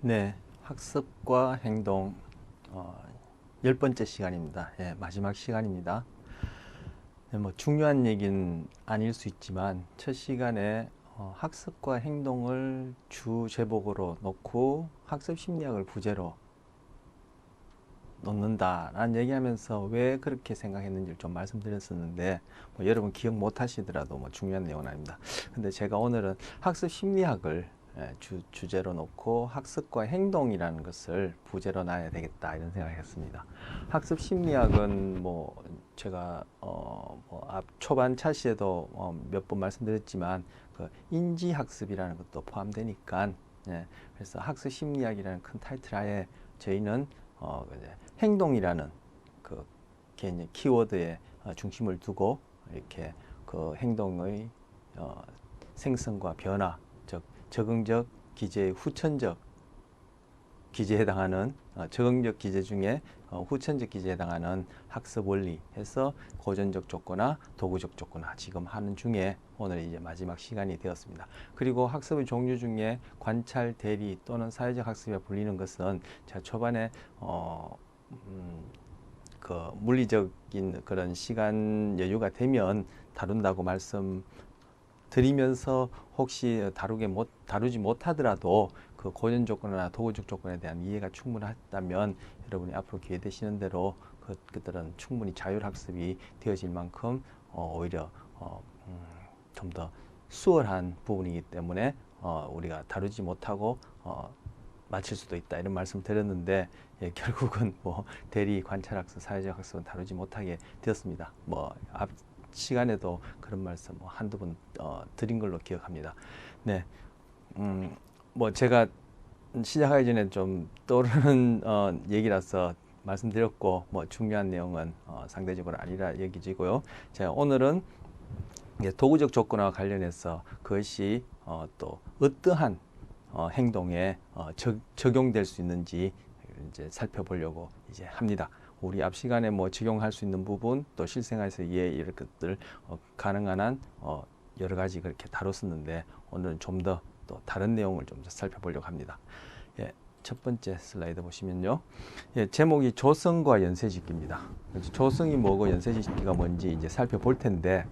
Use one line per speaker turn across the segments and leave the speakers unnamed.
네, 학습과 행동 10번째 시간입니다. 예, 마지막 시간입니다. 네, 뭐 중요한 얘기는 아닐 수 있지만 첫 시간에 학습과 행동을 주 제목으로 놓고 학습 심리학을 부제로 놓는다라는 얘기하면서 왜 그렇게 생각했는지를 좀 말씀드렸었는데 뭐 여러분 기억 못 하시더라도 뭐 중요한 내용은 아닙니다. 근데 제가 오늘은 학습 심리학을 주제로 놓고 학습과 행동이라는 것을 부제로 놔야 되겠다 이런 생각을 했습니다. 학습 심리학은 뭐 제가 뭐앞 초반 차시에도 몇 번 말씀드렸지만 그 인지 학습이라는 것도 포함되니까 그래서 학습 심리학이라는 큰 타이틀 하에 저희는 행동이라는 그 개념 키워드에 중심을 두고 이렇게 그 행동의 생성과 변화, 즉 적응적 기제의 후천적 기제에 해당하는 적응적 기제 중에 후천적 기제에 해당하는 학습 원리 해서 고전적 조건화, 도구적 조건화 지금 하는 중에 오늘 이제 마지막 시간이 되었습니다. 그리고 학습의 종류 중에 관찰, 대리 또는 사회적 학습에 불리는 것은 제가 초반에 그 물리적인 그런 시간 여유가 되면 다룬다고 말씀드리면서 혹시 다루지 못하더라도 그 고전 조건이나 도구적 조건에 대한 이해가 충분하다면 여러분이 앞으로 기회 되시는 대로 그들은 충분히 자율학습이 되어질 만큼 오히려 좀 더 수월한 부분이기 때문에 우리가 다루지 못하고 마칠 수도 있다 이런 말씀 드렸는데 결국은 뭐 대리, 관찰학습, 사회적 학습은 다루지 못하게 되었습니다. 뭐 앞 시간에도 그런 말씀 한두 번 드린 걸로 기억합니다. 네, 뭐 제가 시작하기 전에 좀 떠오르는 얘기라서 말씀드렸고 뭐 중요한 내용은 상대적으로 아니라 얘기지고요. 제가 오늘은 도구적 조건과 관련해서 그것이 또 어떠한 행동에 적용될 수 있는지 이제 살펴보려고 이제 합니다. 우리 앞 시간에 뭐 적용할 수 있는 부분 또 실생활에서 이런 것들 가능한 한 여러 가지 그렇게 다뤘었는데 오늘은 좀 더 또 다른 내용을 좀 더 살펴보려고 합니다. 예, 첫 번째 슬라이드 보시면요. 예, 제목이 조성과 연쇄짓기입니다. 조성이 뭐고 연쇄짓기가 뭔지 이제 살펴볼 텐데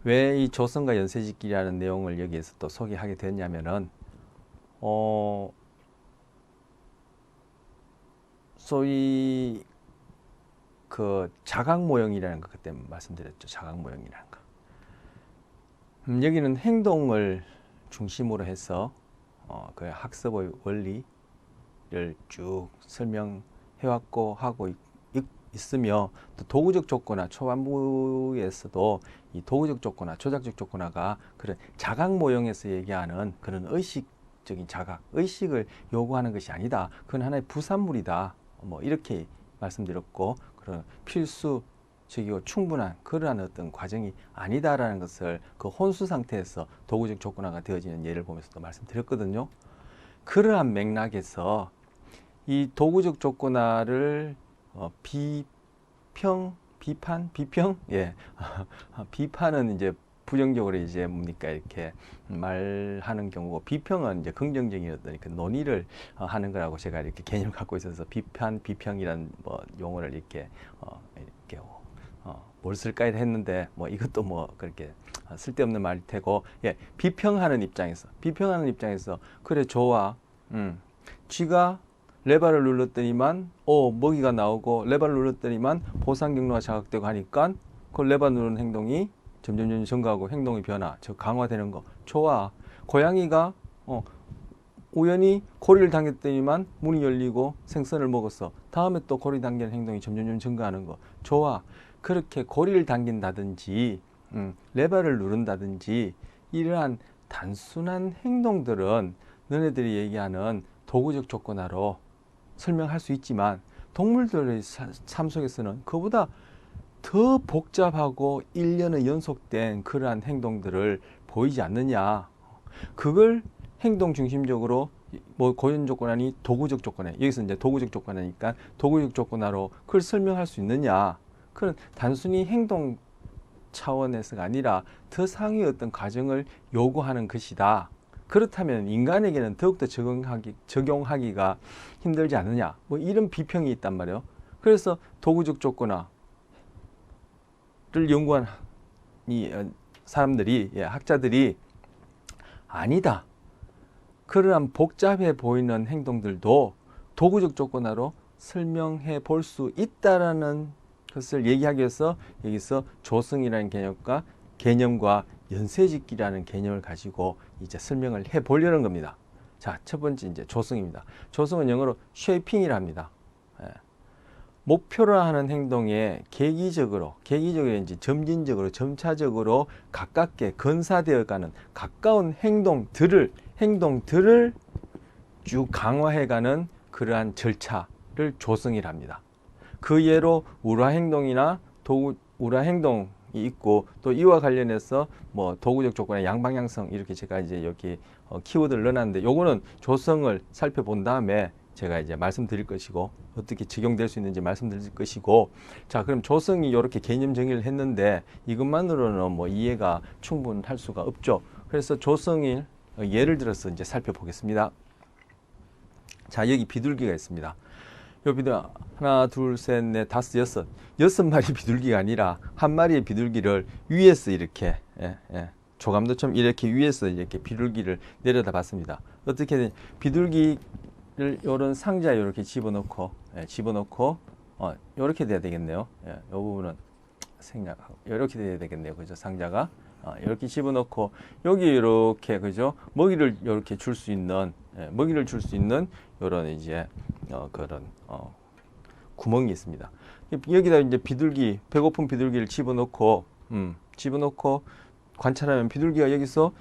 왜 이 조성과 연쇄짓기라는 내용을 여기에서 또 소개하게 됐냐면은 소위 그 자각 모형이라는 거 그때 말씀드렸죠. 자각 모형이라는 거. 여기는 행동을 중심으로 해서 그 학습의 원리를 쭉 설명해왔고 하고 있으며 또 도구적 조건화 초반부에서도 이 도구적 조건화, 조작적 조건화가 그런 자각 모형에서 얘기하는 그런 의식적인 자각, 의식을 요구하는 것이 아니다. 그건 하나의 부산물이다. 뭐 이렇게 말씀드렸고 그런 필수적이고 충분한 그러한 어떤 과정이 아니다라는 것을 그 혼수 상태에서 도구적 조건화가 되어지는 예를 보면서도 말씀드렸거든요. 그러한 맥락에서 이 도구적 조건화를 비평? 예. 비판은 이제 부정적으로 이제 뭡니까 이렇게 말하는 경우고 비평은 이제 긍정적인 어떤 그 논의를 하는 거라고 제가 이렇게 개념을 갖고 있어서 비평이란 뭐 용어를 이렇게 뭘 쓸까 했는데 뭐 이것도 뭐 그렇게 쓸데없는 말일 테고 예. 비평하는 입장에서 그래 좋아. 쥐가 레바를 눌렀더니만 먹이가 나오고 레바를 눌렀더니만 보상 경로가 자극되고 하니까 그 레바 누르는 행동이 점점 증가하고 행동의 변화, 즉 강화되는 거 좋아. 고양이가 우연히 고리를 당겼더니만 문이 열리고 생선을 먹었어. 다음에 또 고리 당기는 행동이 점점 증가하는 거 좋아. 그렇게 고리를 당긴다든지 레바를 누른다든지 이러한 단순한 행동들은 너네들이 얘기하는 도구적 조건화로 설명할 수 있지만 동물들의 삶 속에서는 그보다 더 복잡하고 일련의 연속된 그러한 행동들을 보이지 않느냐. 그걸 행동 중심적으로 뭐 고전 조건하니 도구적 조건화. 여기서 이제 도구적 조건하니까 도구적 조건화로 그걸 설명할 수 있느냐. 그런 단순히 행동 차원에서가 아니라 더 상위 어떤 과정을 요구하는 것이다. 그렇다면 인간에게는 더욱더 적용하기가 힘들지 않느냐, 뭐 이런 비평이 있단 말이에요. 그래서 도구적 조건화를 연구한 이 사람들이, 학자들이 아니다, 그러한 복잡해 보이는 행동들도 도구적 조건화로 설명해 볼 수 있다라는 것을 얘기하기 위해서 여기서 조성이라는 개념과 연쇄짓기라는 개념을 가지고 이제 설명을 해 보려는 겁니다. 자, 첫 번째 이제 조성입니다. 조성은 영어로 쉐이핑이라 합니다. 목표로 하는 행동에 계기적으로 이제 점진적으로 점차적으로 가깝게 건사되어가는 가까운 행동들을 쭉 강화해가는 그러한 절차를 조성이라 합니다. 그 예로 우라 행동이나 우라 행동이 있고, 또 이와 관련해서 뭐 도구적 조건의 양방향성, 이렇게 제가 이제 여기 키워드를 넣어놨는데, 요거는 조성을 살펴본 다음에 제가 이제 말씀드릴 것이고, 어떻게 적용될 수 있는지 말씀드릴 것이고. 자, 그럼 조성이 이렇게 개념 정의를 했는데 이것만으로는 뭐 이해가 충분할 수가 없죠. 그래서 조성을 예를 들어서 이제 살펴보겠습니다. 자, 여기 비둘기가 있습니다. 요 비둘기 하나, 둘, 셋, 넷, 다섯, 여섯 마리 비둘기가 아니라 한 마리의 비둘기를 위에서 이렇게 조감도처럼 이렇게 위에서 이렇게 비둘기를 내려다 봤습니다. 어떻게 되냐, 비둘기를 요런 상자에 이렇게 집어넣고 이렇게 돼야 되겠네요. 이 부분은 생략하고 이렇게 돼야 되겠네요. 그죠? 상자가 이렇게 집어넣고 여기 이렇게, 그죠? 먹이를 이렇게 줄 수 있는 요런 이제 그런 구멍이 있습니다. 여기다 이제 배고픈 비둘기를 집어넣고 관찰하면 비둘기가 여기서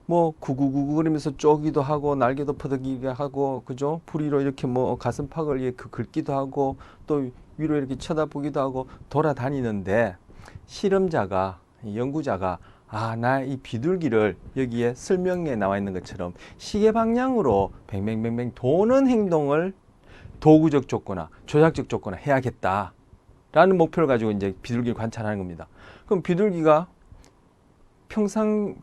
뭐 구구구구 그러면서 쪼기도 하고 날개도 퍼덕이게 하고, 그죠? 부리로 이렇게 뭐 가슴팍을 이렇게 긁기도 하고, 또 위로 이렇게 쳐다보기도 하고 돌아다니는데, 연구자가 나 이 비둘기를 여기에 설명에 나와 있는 것처럼 시계 방향으로 뱅뱅뱅뱅 도는 행동을 도구적 조건화, 조작적 조건화 해야겠다라는 목표를 가지고 이제 비둘기를 관찰하는 겁니다. 그럼 비둘기가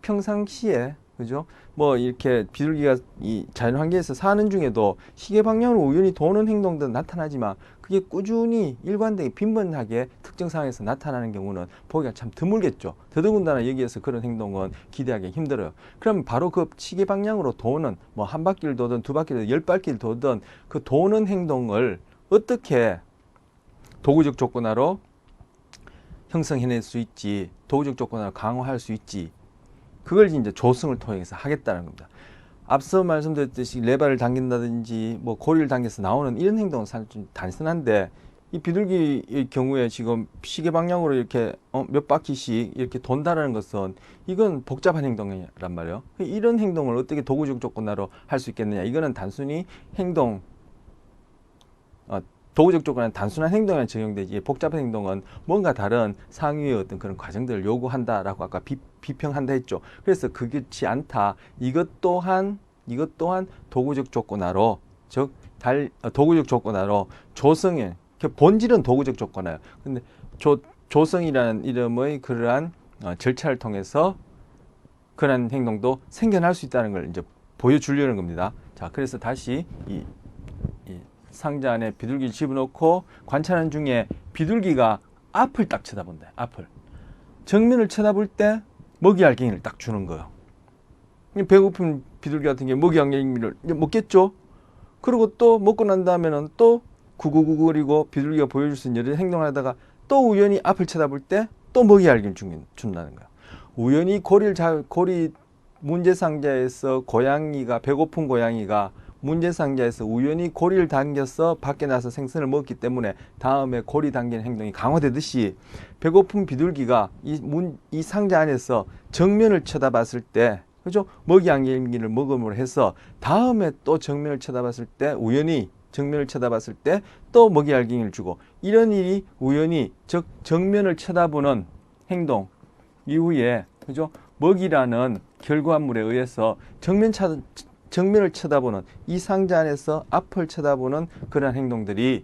평상시에, 그죠? 뭐 이렇게 비둘기가 이 자연 환경에서 사는 중에도 시계 방향으로 우연히 도는 행동도 나타나지만, 그게 꾸준히 일관되게 빈번하게 특정 상황에서 나타나는 경우는 보기가 참 드물겠죠. 더더군다나 여기에서 그런 행동은 기대하기 힘들어요. 그럼 바로 그 시계 방향으로 도는, 뭐 한 바퀴를 도든 두 바퀴를 도든 10바퀴를 도든 그 도는 행동을 어떻게 도구적 조건화로 형성해낼 수 있지, 도구적 조건화로 강화할 수 있지, 그걸 이제 조성을 통해서 하겠다는 겁니다. 앞서 말씀드렸듯이 레바를 당긴다든지 뭐 고리를 당겨서 나오는 이런 행동은 사실 좀 단순한데, 이 비둘기의 경우에 지금 시계 방향으로 이렇게 몇 바퀴씩 이렇게 돈다라는 것은 이건 복잡한 행동이란 말이에요. 이런 행동을 어떻게 도구적 조건화로 할 수 있겠느냐? 이거는 단순히 도구적 조건은 단순한 행동에 적용되지, 복잡한 행동은 뭔가 다른 상위의 어떤 그런 과정들을 요구한다라고 아까 비평한다 했죠. 그래서 그렇지 않다. 이것 또한 도구적 조건화로, 즉 도구적 조건화로 조성의 본질은 도구적 조건화예요. 근데 조성이라는 이름의 그러한 절차를 통해서 그러한 행동도 생겨날 수 있다는 걸 이제 보여주려는 겁니다. 자, 그래서 다시 이 상자 안에 비둘기를 집어넣고 관찰하는 중에 비둘기가 앞을 딱 쳐다본다. 앞을. 정면을 쳐다볼 때 먹이 알갱이를 딱 주는 거예요. 배고픈 비둘기 같은 경우 먹이 알갱이를 먹겠죠. 그리고 또 먹고 난 다음에는 또 구구구구 그리고 비둘기가 보여줄 수 있는 여러 행동을 하다가 또 우연히 앞을 쳐다볼 때 또 먹이 알갱이를 준다는 거예요. 우연히 고리 문제 상자에서 배고픈 고양이가 문제 상자에서 우연히 고리를 당겨서 밖에 나서 생선을 먹기 때문에 다음에 고리 당기는 행동이 강화되듯이, 배고픈 비둘기가 이 상자 안에서 정면을 쳐다봤을 때, 그죠? 먹이 알갱이를 먹음으로 해서 다음에 또 정면을 쳐다봤을 때, 우연히 정면을 쳐다봤을 때 또 먹이 알갱이를 주고, 이런 일이 우연히, 즉 정면을 쳐다보는 행동 이후에, 그죠? 먹이라는 결과물에 의해서 정면을 쳐다보는, 이 상자 안에서 앞을 쳐다보는 그런 행동들이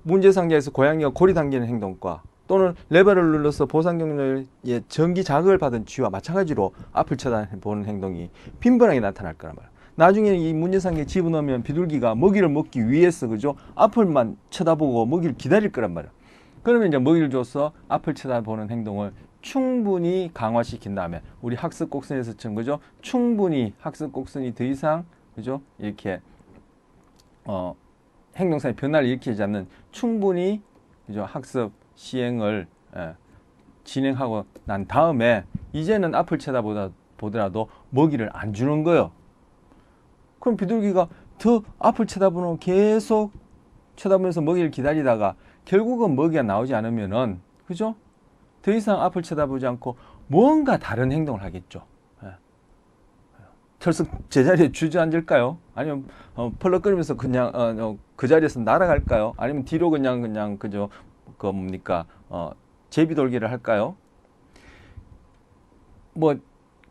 문제 상자에서 고양이가 고리 당기는 행동과 또는 레버를 눌러서 보상경로에 전기 자극을 받은 쥐와 마찬가지로 앞을 쳐다보는 행동이 빈번하게 나타날 거란 말이야. 나중에 이 문제상에 집어넣으면 비둘기가 먹이를 먹기 위해서 그죠? 앞을만 쳐다보고 먹이를 기다릴 거란 말이야. 그러면 이제 먹이를 줘서 앞을 쳐다보는 행동을 충분히 강화시킨 다음에 우리 학습 곡선에서처럼 그죠? 충분히 학습 곡선이 더 이상 그죠? 이렇게 행동상의 변화를 일으키지 않는 충분히 그죠? 학습 시행을 진행하고 난 다음에 이제는 앞을 쳐다보더라도 먹이를 안 주는 거예요. 그럼 비둘기가 더 앞을 쳐다보는 계속 쳐다보면서 먹이를 기다리다가 결국은 먹이가 나오지 않으면은 그죠? 더 이상 앞을 쳐다보지 않고 뭔가 다른 행동을 하겠죠. 털썩 제자리에 주저앉을까요? 아니면 펄럭거리면서 그냥 그 자리에서 날아갈까요? 아니면 뒤로 그냥 그죠? 그 뭡니까? 제비돌기를 할까요? 뭐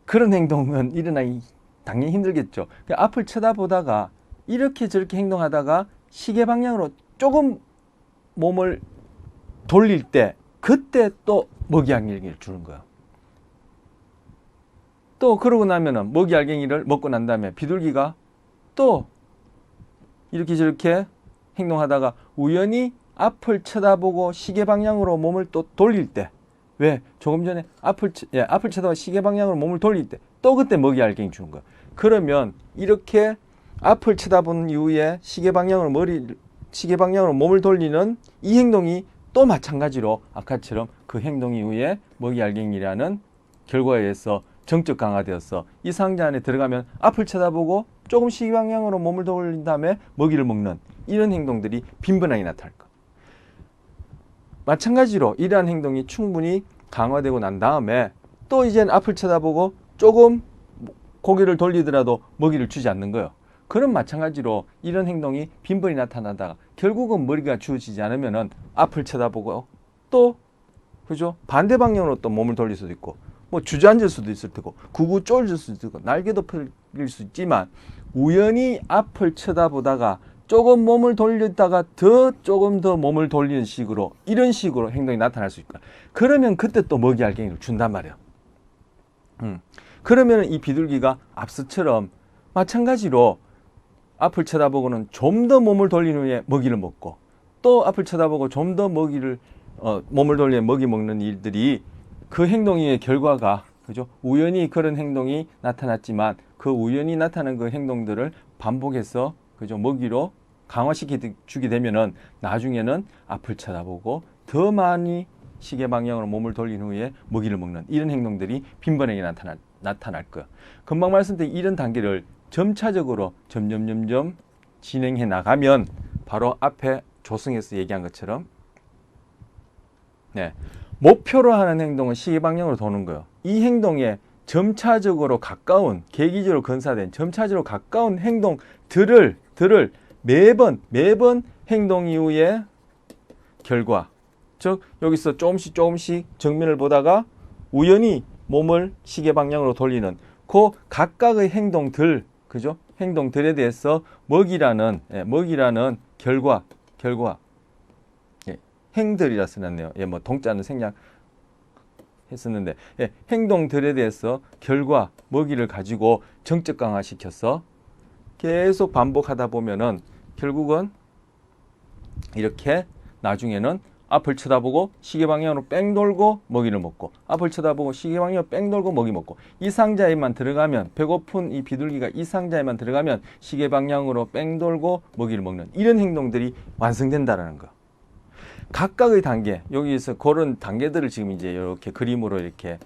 그런 행동은 일어나기 당연히 힘들겠죠. 앞을 쳐다보다가 이렇게 저렇게 행동하다가 시계 방향으로 조금 몸을 돌릴 때 그때 또 먹이 알갱이를 주는 거예요. 또 그러고 나면은 먹이 알갱이를 먹고 난 다음에 비둘기가 또 이렇게 저렇게 행동하다가 우연히 앞을 쳐다보고 시계 방향으로 몸을 또 돌릴 때, 왜? 조금 전에 앞을 쳐다보고 시계 방향으로 몸을 돌릴 때 또 그때 먹이 알갱이 주는 거예요. 그러면 이렇게 앞을 쳐다본 이후에 시계 방향으로 몸을 돌리는 이 행동이 또 마찬가지로 아까처럼 그 행동 이후에 먹이 알갱이라는 결과에 의해서 정적 강화되어서 이 상자 안에 들어가면 앞을 쳐다보고 조금 시계 방향으로 몸을 돌린 다음에 먹이를 먹는 이런 행동들이 빈번하게 나타날 거예요. 마찬가지로 이러한 행동이 충분히 강화되고 난 다음에 또 이제는 앞을 쳐다보고 조금 고개를 돌리더라도 먹이를 주지 않는 거예요. 그럼 마찬가지로 이런 행동이 빈번히 나타나다가 결국은 먹이가 주어지지 않으면은 앞을 쳐다보고 또 그죠? 반대 방향으로 또 몸을 돌릴 수도 있고 뭐 주저앉을 수도 있을 테고 구구 쫄질 수도 있고 날개도 펴릴 수 있지만 우연히 앞을 쳐다보다가 조금 몸을 돌리다가 조금 더 몸을 돌리는 식으로 이런 식으로 행동이 나타날 수 있고 그러면 그때 또 먹이 알갱이를 준단 말이에요. 그러면 이 비둘기가 앞서처럼 마찬가지로 앞을 쳐다보고는 좀 더 몸을 돌린 후에 먹이를 먹고 또 앞을 쳐다보고 좀 더 몸을 돌려 먹이 먹는 일들이 그 행동의 결과가 그죠? 우연히 그런 행동이 나타났지만 그 우연히 나타난 그 행동들을 반복해서 그죠? 먹이로 강화시켜 주게 되면은 나중에는 앞을 쳐다보고 더 많이 시계 방향으로 몸을 돌린 후에 먹이를 먹는 이런 행동들이 빈번하게 나타날 거예요. 금방 말씀드린 이런 단계를 점차적으로 점점 진행해 나가면 바로 앞에 조성에서 얘기한 것처럼 목표로 하는 행동은 시계 방향으로 도는 거예요. 이 행동에 점차적으로 가까운 계기적으로 건사된 점차적으로 가까운 행동들을 매번 행동 이후에 결과 즉 여기서 조금씩 정면을 보다가 우연히 몸을 시계 방향으로 돌리는 그 각각의 행동들 그죠? 행동들에 대해서 먹이라는 결과 행들이라 써놨네요. 뭐 동자는 생략했었는데 행동들에 대해서 결과 먹이를 가지고 정적 강화시켜서 계속 반복하다 보면은 결국은 이렇게 나중에는 앞을 쳐다보고 시계 방향으로 뺑 돌고 먹이를 먹고 앞을 쳐다보고 시계 방향으로 뺑 돌고 먹이 먹고 이 상자에만 들어가면 배고픈 이 비둘기가 이 상자에만 들어가면 시계 방향으로 뺑 돌고 먹이를 먹는 이런 행동들이 완성된다라는 거. 각각의 단계 여기서 그런 단계들을 지금 이제 이렇게 그림으로 이렇게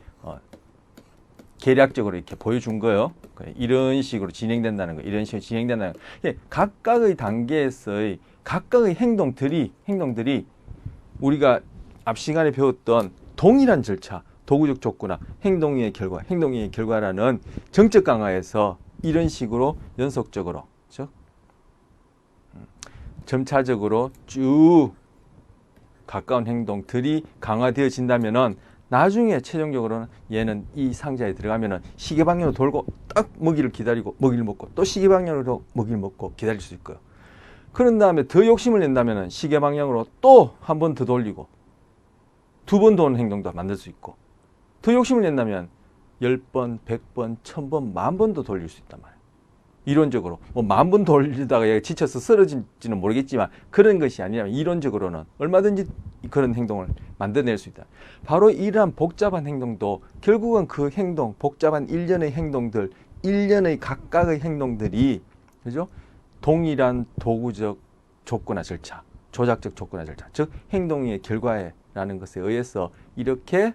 계략적으로 이렇게 보여준 거예요. 이런 식으로 진행된다는 거, 이런 식으로 진행된다는 거. 각각의 단계에서의 각각의 행동들이 우리가 앞 시간에 배웠던 동일한 절차, 도구적 족구나 행동의 결과라는 정적 강화에서 이런 식으로 연속적으로, 즉 점차적으로 쭉 가까운 행동들이 강화되어진다면은 나중에 최종적으로는 얘는 이 상자에 들어가면은 시계 방향으로 돌고 딱 먹이를 기다리고 먹이를 먹고 또 시계 방향으로 먹이를 먹고 기다릴 수 있고요. 그런 다음에 더 욕심을 낸다면은 시계 방향으로 또 한 번 더 돌리고 2번 도는 행동도 만들 수 있고, 더 욕심을 낸다면 10번, 100번, 1000번, 10,000번도 돌릴 수 있단 말이에요. 이론적으로 뭐 10,000번 돌리다가 얘가 지쳐서 쓰러질지는 모르겠지만 그런 것이 아니라 이론적으로는 얼마든지 그런 행동을 만들어낼 수 있다. 바로 이러한 복잡한 행동도 결국은 그 행동, 복잡한 일련의 행동들, 일련의 각각의 행동들이, 그죠? 동일한 도구적 조건화 절차, 조작적 조건화 절차, 즉 행동의 결과라는 것에 의해서 이렇게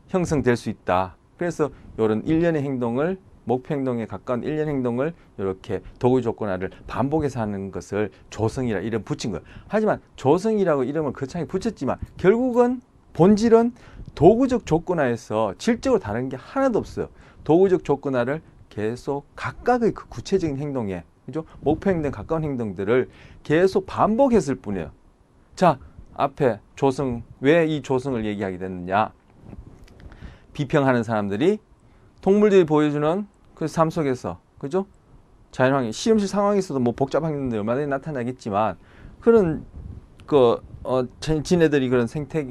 형성될 수 있다. 그래서 이런 일련의 행동을, 목표 행동에 가까운 일련 행동을 이렇게 도구 조건화를 반복해서 하는 것을 조성이라 이름 붙인 거예요. 하지만 조성이라고 이름을 거창하게 붙였지만 결국은 본질은 도구적 조건화에서 질적으로 다른 게 하나도 없어요. 도구적 조건화를 계속 각각의 그 구체적인 행동에, 그죠? 목표 행동에 가까운 행동들을 계속 반복했을 뿐이에요. 자, 앞에 조성, 왜 이 조성을 얘기하게 됐느냐? 비평하는 사람들이 동물들이 보여주는 그 삶 속에서, 그죠? 자연환경, 실험실 상황에서도 뭐 복잡한 행동들이 얼마든지 나타나겠지만 그런 지네들이 그런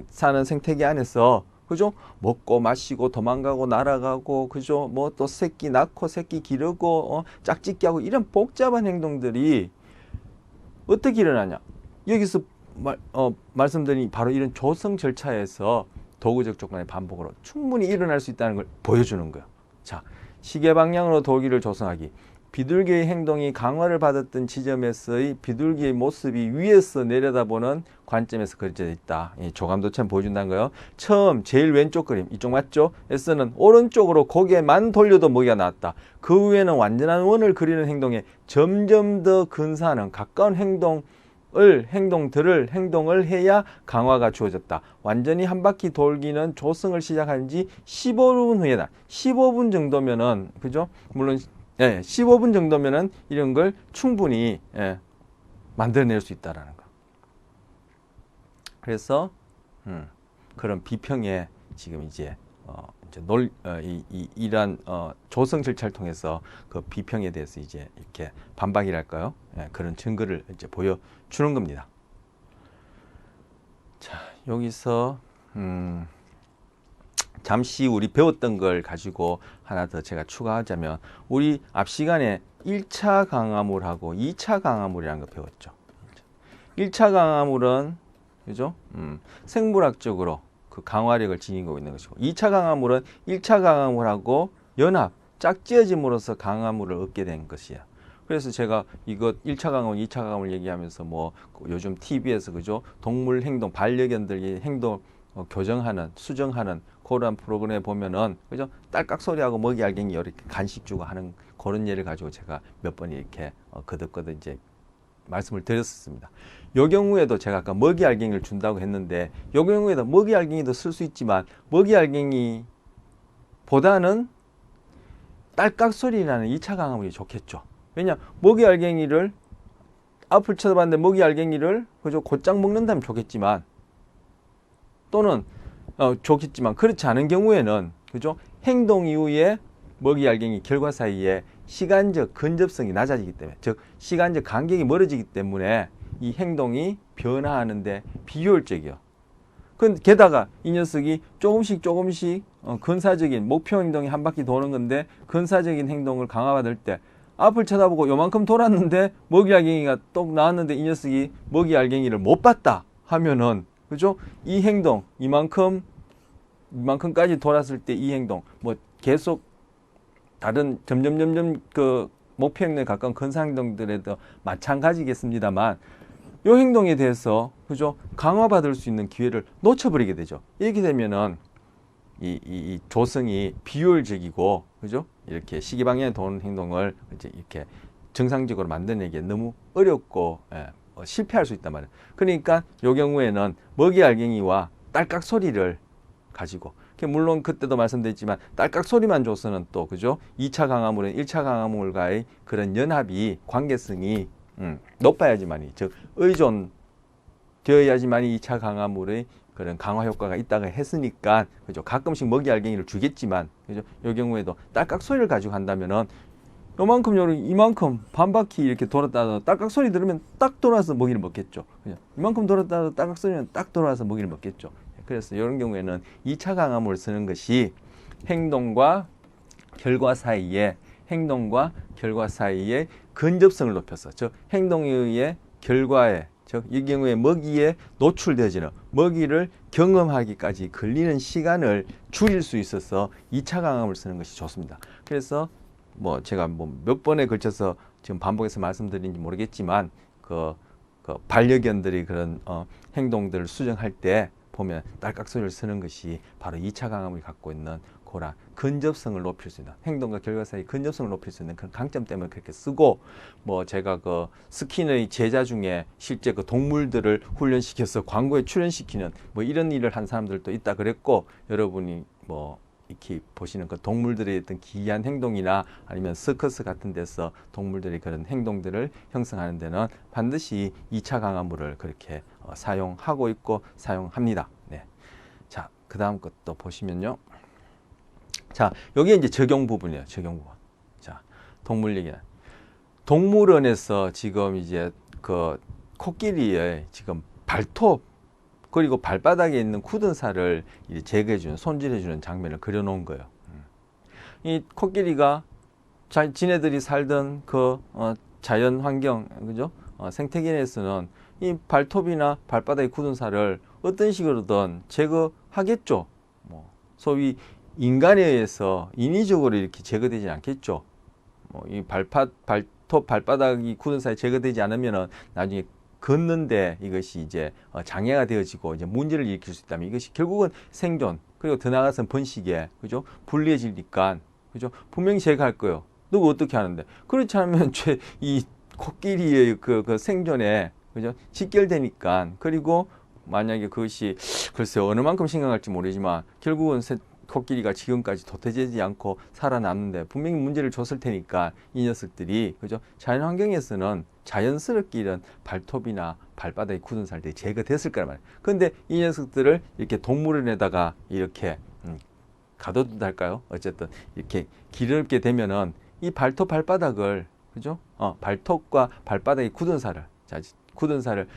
사는 생태계 안에서, 그죠? 먹고 마시고 도망가고 날아가고, 그죠? 뭐 또 새끼 낳고 새끼 기르고 짝짓기 하고 이런 복잡한 행동들이 어떻게 일어나냐? 여기서 말씀드린 바로 이런 조성 절차에서 도구적 조건의 반복으로 충분히 일어날 수 있다는 걸 보여주는 거예요. 자, 시계 방향으로 돌기를 조성하기. 비둘기의 행동이 강화를 받았던 지점에서의 비둘기의 모습이 위에서 내려다보는 관점에서 그려져 있다. 이 조감도처럼 보여준다는 거예요. 처음 제일 왼쪽 그림, 이쪽 맞죠? 에서는 오른쪽으로 고개만 돌려도 먹이가 나왔다. 그 후에는 완전한 원을 그리는 행동에 점점 더 근사하는 가까운 행동을 해야 강화가 주어졌다. 완전히 한 바퀴 돌기는 조성을 시작한 지 15분 후에다. 15분 정도면은, 그죠? 물론 15분 정도면은 이런 걸 충분히 만들어낼 수 있다라는 거. 그래서 그런 비평에 지금 이제 이러한 조성 절차를 통해서 그 비평에 대해서 이제 이렇게 반박이랄까요? 그런 증거를 이제 보여주는 겁니다. 자, 여기서 잠시 우리 배웠던 걸 가지고 하나 더 제가 추가하자면, 우리 앞 시간에 1차 강화물하고 2차 강화물이라는 거 배웠죠. 1차 강화물은, 그죠? 생물학적으로 그 강화력을 지니고 있는 것이고, 2차 강화물은 1차 강화물하고 연합, 짝지어짐으로써 강화물을 얻게 된 것이에요. 그래서 제가 이거 1차 강화물, 2차 강화물 얘기하면서 뭐 요즘 TV에서, 그죠? 동물 행동, 반려견들의 행동 교정하는, 수정하는 그런 프로그램에 보면은, 그죠? 딸깍 소리하고 먹이 알갱이 이렇게 간식 주고 하는 그런 예를 가지고 제가 몇 번 이렇게 거듭거듭 이제 말씀을 드렸었습니다. 요 경우에도 제가 아까 먹이 알갱이를 준다고 했는데, 요 경우에도 먹이 알갱이도 쓸 수 있지만 먹이 알갱이보다는 딸깍 소리라는 2차 강화물이 좋겠죠. 왜냐, 먹이 알갱이를 앞을 쳐다봤는데 먹이 알갱이를, 그죠? 곧장 먹는다면 좋겠지만, 또는 좋겠지만 그렇지 않은 경우에는, 그죠? 행동 이후에 먹이 알갱이 결과 사이에 시간적 근접성이 낮아지기 때문에, 즉 시간적 간격이 멀어지기 때문에 이 행동이 변화하는데 비효율적이요. 게다가 이 녀석이 조금씩 근사적인 목표 행동이 한 바퀴 도는 건데, 근사적인 행동을 강화받을 때 앞을 쳐다보고 요만큼 돌았는데 먹이 알갱이가 똑 나왔는데 이 녀석이 먹이 알갱이를 못 봤다 하면은, 그죠? 이 행동 이만큼까지 돌았을 때 이 행동 뭐 계속 다른 점점 그 목표 행동에 가까운 근사 행동들에도 마찬가지겠습니다만, 이 행동에 대해서, 그죠? 강화받을 수 있는 기회를 놓쳐버리게 되죠. 이렇게 되면은 이 조성이 비효율적이고, 그죠? 이렇게 시계 방향에 도는 행동을 이제 이렇게 정상적으로 만들어내기 너무 어렵고 실패할 수 있단 말이에요. 그러니까 이 경우에는 먹이 알갱이와 딸깍 소리를 가지고, 물론 그때도 말씀드렸지만 딸깍 소리만 줘서는 또, 그죠? 2차 강화물은 1차 강화물과의 그런 연합이, 관계성이 높아야지만이, 즉 의존되어야지만이 2차 강화물의 그런 강화 효과가 있다고 했으니까, 그죠? 가끔씩 먹이 알갱이를 주겠지만, 그죠? 이 경우에도 딸깍 소리를 가지고 한다면은 이만큼 반 바퀴 이렇게 돌았다가 딸깍 소리 들으면 딱 돌아서 먹이를 먹겠죠. 그죠? 이만큼 돌았다가 딸깍 소리면 딱 돌아서 먹이를 먹겠죠. 그래서 이런 경우에는 2차 강화물을 쓰는 것이 행동과 결과 사이에 근접성을 높여서, 즉 행동에 의해 결과에, 즉 이 경우에 먹이에 노출되어지는, 먹이를 경험하기까지 걸리는 시간을 줄일 수 있어서 2차 강화물을 쓰는 것이 좋습니다. 그래서 뭐 제가 뭐 몇 번에 걸쳐서 지금 반복해서 말씀드린지 모르겠지만 그 반려견들이 그런 행동들을 수정할 때 보면 딸깍 소리를 쓰는 것이 바로 2차 강화물이 갖고 있는 그런 근접성을 높일 수 있는, 행동과 결과 사이 근접성을 높일 수 있는 그런 강점 때문에 그렇게 쓰고, 뭐 제가 그 스킨의 제자 중에 실제 그 동물들을 훈련시켜서 광고에 출연시키는 뭐 이런 일을 한 사람들도 있다 그랬고, 여러분이 뭐 이렇게 보시는 그 동물들의 어떤 기이한 행동이나 아니면 서커스 같은 데서 동물들이 그런 행동들을 형성하는 데는 반드시 2차 강화물을 그렇게 사용하고 있고 사용합니다. 네. 자, 그 다음 것도 보시면요. 자, 여기 이제 적용 부분이에요. 적용 부분. 자, 동물 얘기는. 동물원에서 지금 이제 그 코끼리의 지금 발톱, 그리고 발바닥에 있는 굳은 살을 제거해주는, 손질해주는 장면을 그려놓은 거예요. 이 코끼리가 지네들이 살던 그 자연 환경, 그죠? 생태계에서는 이 발톱이나 발바닥에 굳은 살을 어떤 식으로든 제거하겠죠. 뭐 소위 인간에 의해서 인위적으로 이렇게 제거되지 않겠죠. 뭐 이 발톱, 발바닥이 굳은 살이 제거되지 않으면은 나중에 걷는데 이것이 이제 장애가 되어지고 이제 문제를 일으킬 수 있다면 이것이 결국은 생존, 그리고 더 나아가서는 번식에, 그죠? 불리해지니까, 그죠? 분명히 제거할 거예요. 누구 어떻게 하는데? 그렇지 않으면 이 코끼리의 그 생존에, 그죠? 직결되니까. 그리고 만약에 그것이 글쎄 어느 만큼 심각할지 모르지만 결국은 코끼리가 지금까지 도태되지 않고 살아남는데 분명히 문제를 줬을 테니까 이 녀석들이, 그죠? 자연 환경에서는 자연스럽게 이런 발톱이나 발바닥에 굳은 살들이 제거됐을 거란 말이에요. 그런데 이 녀석들을 이렇게 동물원에다가 이렇게 가둬둔다 할까요? 어쨌든 이렇게 기르게 되면은 이 발톱, 발바닥을, 그죠? 발톱과 발바닥에 굳은 살을, 굳은 살을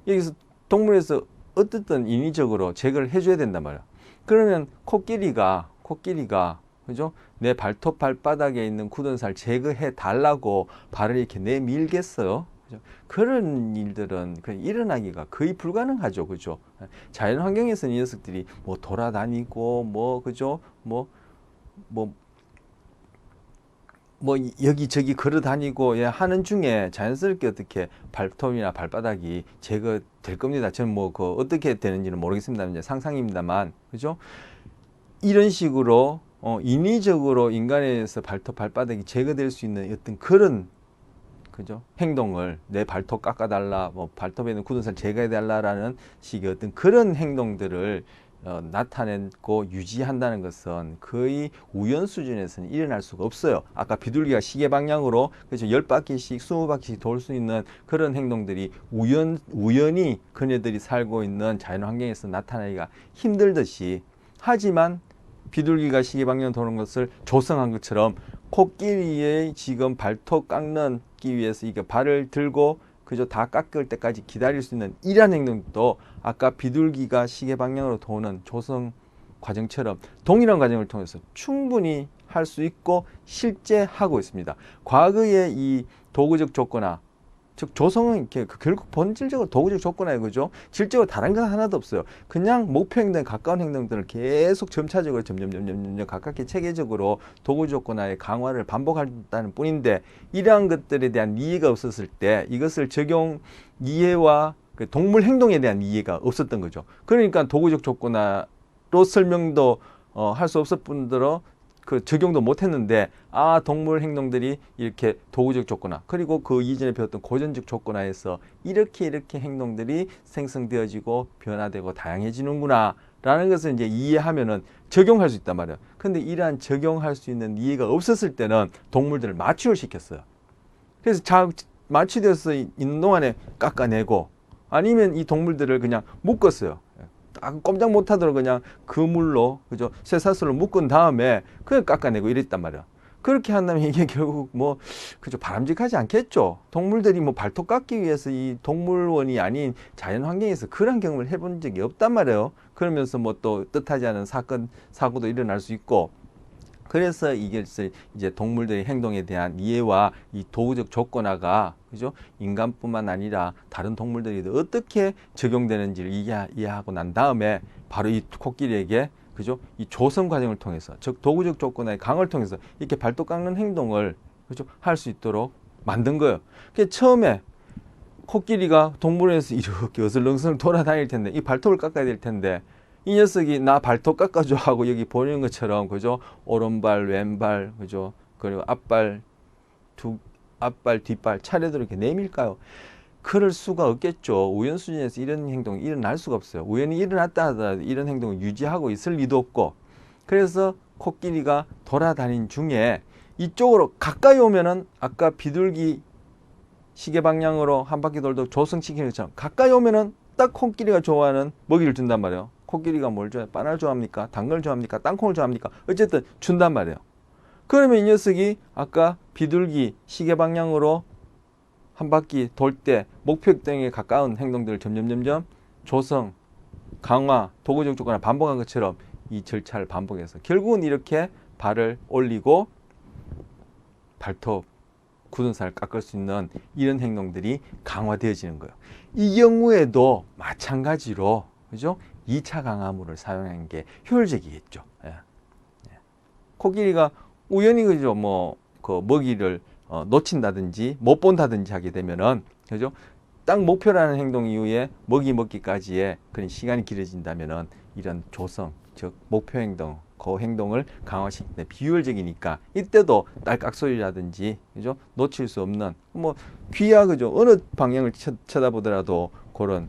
여기서 동물에서 어떻든 인위적으로 제거를 해줘야 된단 말이에요. 그러면 코끼리가, 그죠? 내 발톱, 발바닥에 있는 굳은 살 제거해 달라고 발을 이렇게 내밀겠어요? 그죠? 그런 일들은 일어나기가 거의 불가능하죠. 그죠? 자연 환경에서는 이 녀석들이 뭐 돌아다니고, 그죠? 여기저기 걸어 다니고 하는 중에 자연스럽게 어떻게 발톱이나 발바닥이 제거될 겁니다. 저는 뭐 어떻게 되는지는 모르겠습니다. 이제 상상입니다만, 그죠? 이런 식으로 인위적으로 인간에 의해서 발톱, 발바닥이 제거될 수 있는 어떤 그런, 그죠? 행동을, 내 발톱 깎아달라, 뭐 발톱에 있는 굳은 살 제거해달라라는 식의 어떤 그런 행동들을 나타내고 유지한다는 것은 거의 우연 수준에서는 일어날 수가 없어요. 아까 비둘기가 시계 방향으로, 그렇죠, 10바퀴씩 20바퀴씩 돌 수 있는 그런 행동들이 우연히 그네들이 살고 있는 자연 환경에서 나타나기가 힘들듯이, 하지만 비둘기가 시계 방향 도는 것을 조성한 것처럼 코끼리의 지금 발톱 깎기 위해서 이게 발을 들고, 그죠, 다 깎을 때까지 기다릴 수 있는 이러한 행동도 아까 비둘기가 시계 방향으로 도는 조성 과정처럼 동일한 과정을 통해서 충분히 할 수 있고 실제 하고 있습니다. 과거의 이 도구적 조건화, 즉 조성은 결국 본질적으로 도구적 조건화예요. 그죠? 질적으로 다른 건 하나도 없어요. 그냥 목표 행동, 가까운 행동들을 계속 점차적으로 점점 가깝게 체계적으로 도구 조건화의 강화를 반복한다는 뿐인데, 이러한 것들에 대한 이해가 없었을 때 이것을 적용 이해와 그 동물 행동에 대한 이해가 없었던 거죠. 그러니까 도구적 조건화로 설명도 할 수 없을 뿐더러 그 적용도 못했는데, 동물 행동들이 이렇게 도구적 조건화, 그리고 그 이전에 배웠던 고전적 조건화에서 이렇게 행동들이 생성되어지고 변화되고 다양해지는구나 라는 것을 이제 이해하면은 적용할 수 있단 말이에요. 근데 이러한 적용할 수 있는 이해가 없었을 때는 동물들을 마취를 시켰어요. 그래서 마취되어서 있는 동안에 깎아내고, 아니면 이 동물들을 그냥 묶었어요. 꼼짝 못하도록 그냥 그물로, 그죠, 쇠사슬로 묶은 다음에 그냥 깎아내고 이랬단 말이야. 그렇게 한다면 이게 결국 그죠, 바람직하지 않겠죠. 동물들이 발톱 깎기 위해서 이 동물원이 아닌 자연 환경에서 그런 경험을 해본 적이 없단 말이에요. 그러면서 뭐 또 뜻하지 않은 사고도 일어날 수 있고, 그래서 이게 이제 동물들의 행동에 대한 이해와 이 도구적 조건화가, 그죠? 인간뿐만 아니라 다른 동물들이 어떻게 적용되는지를 이해하고 난 다음에 바로 이 코끼리에게, 그죠? 이 조성 과정을 통해서, 즉 도구적 조건화의 강을 통해서 이렇게 발톱 깎는 행동을, 그죠? 할 수 있도록 만든 거예요. 그 처음에 코끼리가 동물원에서 이렇게 어슬렁슬렁 돌아다닐 텐데, 이 발톱을 깎아야 될 텐데, 이 녀석이 나 발톱 깎아줘 하고 여기 보이는 것처럼, 그죠? 오른발, 왼발, 그죠? 그리고 앞발, 뒷발 차례대로 이렇게 내밀까요? 그럴 수가 없겠죠. 우연 수준에서 이런 행동이 일어날 수가 없어요. 우연히 일어났다 하더라도 이런 행동을 유지하고 있을 리도 없고, 그래서 코끼리가 돌아다닌 중에 이쪽으로 가까이 오면은 아까 비둘기 시계 방향으로 한 바퀴 돌도 조성시키는 것처럼 가까이 오면은 딱 코끼리가 좋아하는 먹이를 준단 말이에요. 코끼리가 뭘 좋아해요? 바나나를 좋아합니까? 당근을 좋아합니까? 땅콩을 좋아합니까? 어쨌든 준단 말이에요. 그러면 이 녀석이 아까 비둘기 시계 방향으로 한 바퀴 돌 때 목표등에 가까운 행동들을 점점 조성, 강화, 도구적 조건을 반복한 것처럼 이 절차를 반복해서 결국은 이렇게 발을 올리고 발톱, 굳은 살을 깎을 수 있는 이런 행동들이 강화되어지는 거예요. 이 경우에도 마찬가지로, 그죠? 2차 강화물을 사용하는 게 효율적이겠죠. 예. 코끼리가 우연히, 그죠? 그 먹이를 놓친다든지 못 본다든지 하게 되면은, 그죠? 딱 목표라는 행동 이후에 먹이 먹기까지의 그런 시간이 길어진다면은 이런 조성, 즉 목표 행동, 그 행동을 강화시킬 때 비효율적이니까 이때도 딸깍 소리라든지, 그죠? 놓칠 수 없는 귀야, 그죠? 어느 방향을 쳐다보더라도 그런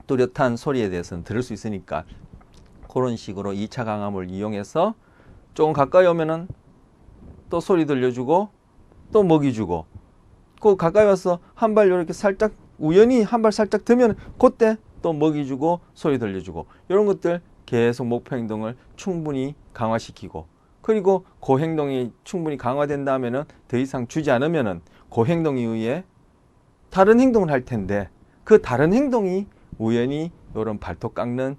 뚜렷한 소리에 대해서는 들을 수 있으니까 그런 식으로 2차 강화물을 이용해서 조금 가까이 오면은 또 소리 들려주고 또 먹이 주고, 그 가까이 와서 한 발 이렇게 살짝 우연히 한 발 살짝 들면 그때 또 먹이 주고 소리 들려주고, 이런 것들 계속 목표 행동을 충분히 강화시키고, 그리고 그 행동이 충분히 강화된다면은 더 이상 주지 않으면은 그 행동 이후에 다른 행동을 할 텐데, 그 다른 행동이 우연히 이런 발톱 깎는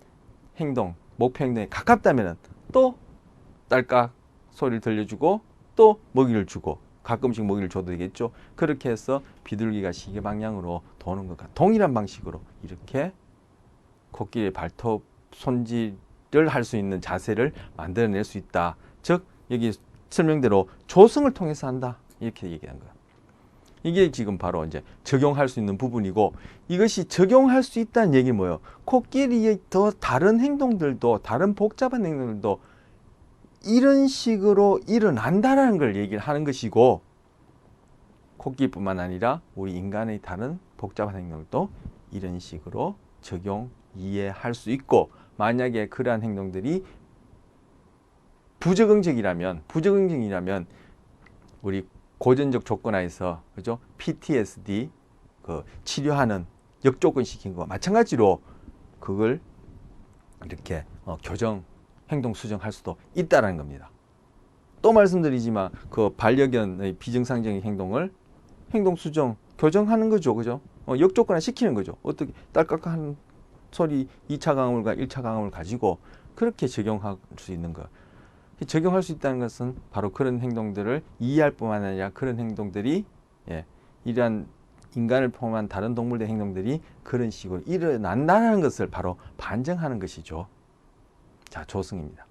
행동, 목표 행동에 가깝다면은 또 딸깍 소리를 들려주고 또 먹이를 주고, 가끔씩 먹이를 줘도 되겠죠. 그렇게 해서 비둘기가 시계 방향으로 도는 것과 동일한 방식으로 이렇게 코끼리의 발톱 손질을 할 수 있는 자세를 만들어낼 수 있다. 즉 여기 설명대로 조성을 통해서 한다, 이렇게 얘기한 거예요. 이게 지금 바로 이제 적용할 수 있는 부분이고, 이것이 적용할 수 있다는 얘기는 뭐예요? 코끼리의 더 다른 행동들도, 다른 복잡한 행동들도 이런 식으로 일어난다라는 걸 얘기를 하는 것이고, 코끼리뿐만 아니라 우리 인간의 다른 복잡한 행동도 이런 식으로 적용, 이해할 수 있고, 만약에 그러한 행동들이 부적응적이라면 우리 고전적 조건하에서, 그죠? PTSD 그 치료하는 역조건 시킨 거와 마찬가지로 그걸 이렇게 교정, 행동 수정할 수도 있다라는 겁니다. 또 말씀드리지만 그 반려견의 비정상적인 행동을 행동 수정, 교정하는 거죠, 그죠? 역조건화 시키는 거죠. 어떻게 딸깍하는 소리 2차 강화물과 1차 강화물을 가지고 그렇게 적용할 수 있는 거. 적용할 수 있다는 것은 바로 그런 행동들을 이해할 뿐만 아니라 그런 행동들이, 이러한 인간을 포함한 다른 동물들의 행동들이 그런 식으로 일어난다는 것을 바로 반증하는 것이죠. 자, 조성입니다.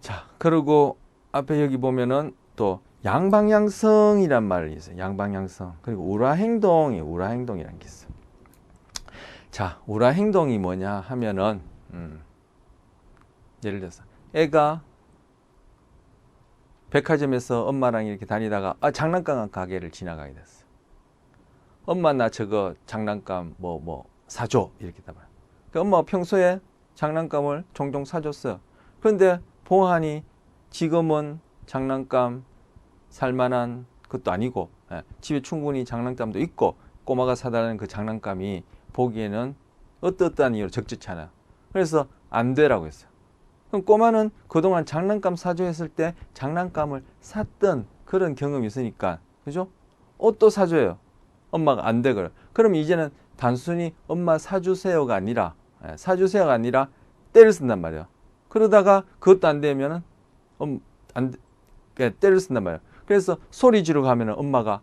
자, 그리고 앞에 여기 보면은 또 양방향성이란 말이 있어요. 양방향성. 그리고 우라행동이라는 게 있어요. 자, 우라행동이 뭐냐 하면은, 예를 들어서 애가 백화점에서 엄마랑 이렇게 다니다가 장난감 가게를 지나가게 됐어요. 엄마, 나 저거 장난감 사줘, 이렇게 답해요. 그러니까 엄마가 평소에 장난감을 종종 사줬어요. 그런데 보아하니 지금은 장난감 살만한 것도 아니고, 집에 충분히 장난감도 있고, 꼬마가 사달라는 그 장난감이 보기에는 어떠한 이유로 적절치 않아요. 그래서 안 되라고 했어요. 그럼 꼬마는 그동안 장난감 사줘 했을 때 장난감을 샀던 그런 경험이 있으니까, 그죠? 옷도 사줘요. 엄마가 안 되거든. 그럼 이제는 단순히 엄마 사주세요가 아니라, 사주세요가 아니라 때를 쓴단 말이에요. 그러다가 그것도 안 되면은 때를 쓴단 말이에요. 그래서 소리 지르고 하면은 엄마가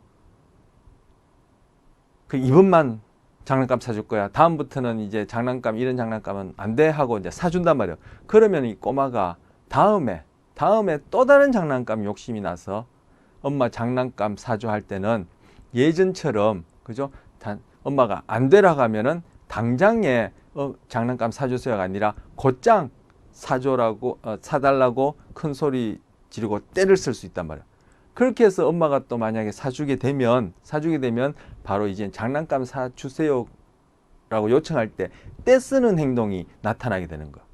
그 이번만 장난감 사줄 거야. 다음부터는 이제 장난감 이런 장난감은 안 돼 하고 이제 사준단 말이에요. 그러면 이 꼬마가 다음에 또 다른 장난감 욕심이 나서 엄마 장난감 사줘 할 때는 예전처럼 그죠? 엄마가 안 되라고 하면은 당장에 장난감 사주세요가 아니라 곧장 사줘라고 사달라고 큰 소리 지르고 때를 쓸 수 있단 말이에요. 그렇게 해서 엄마가 또 만약에 사주게 되면 바로 이제 장난감 사주세요라고 요청할 때 때 쓰는 행동이 나타나게 되는 거예요.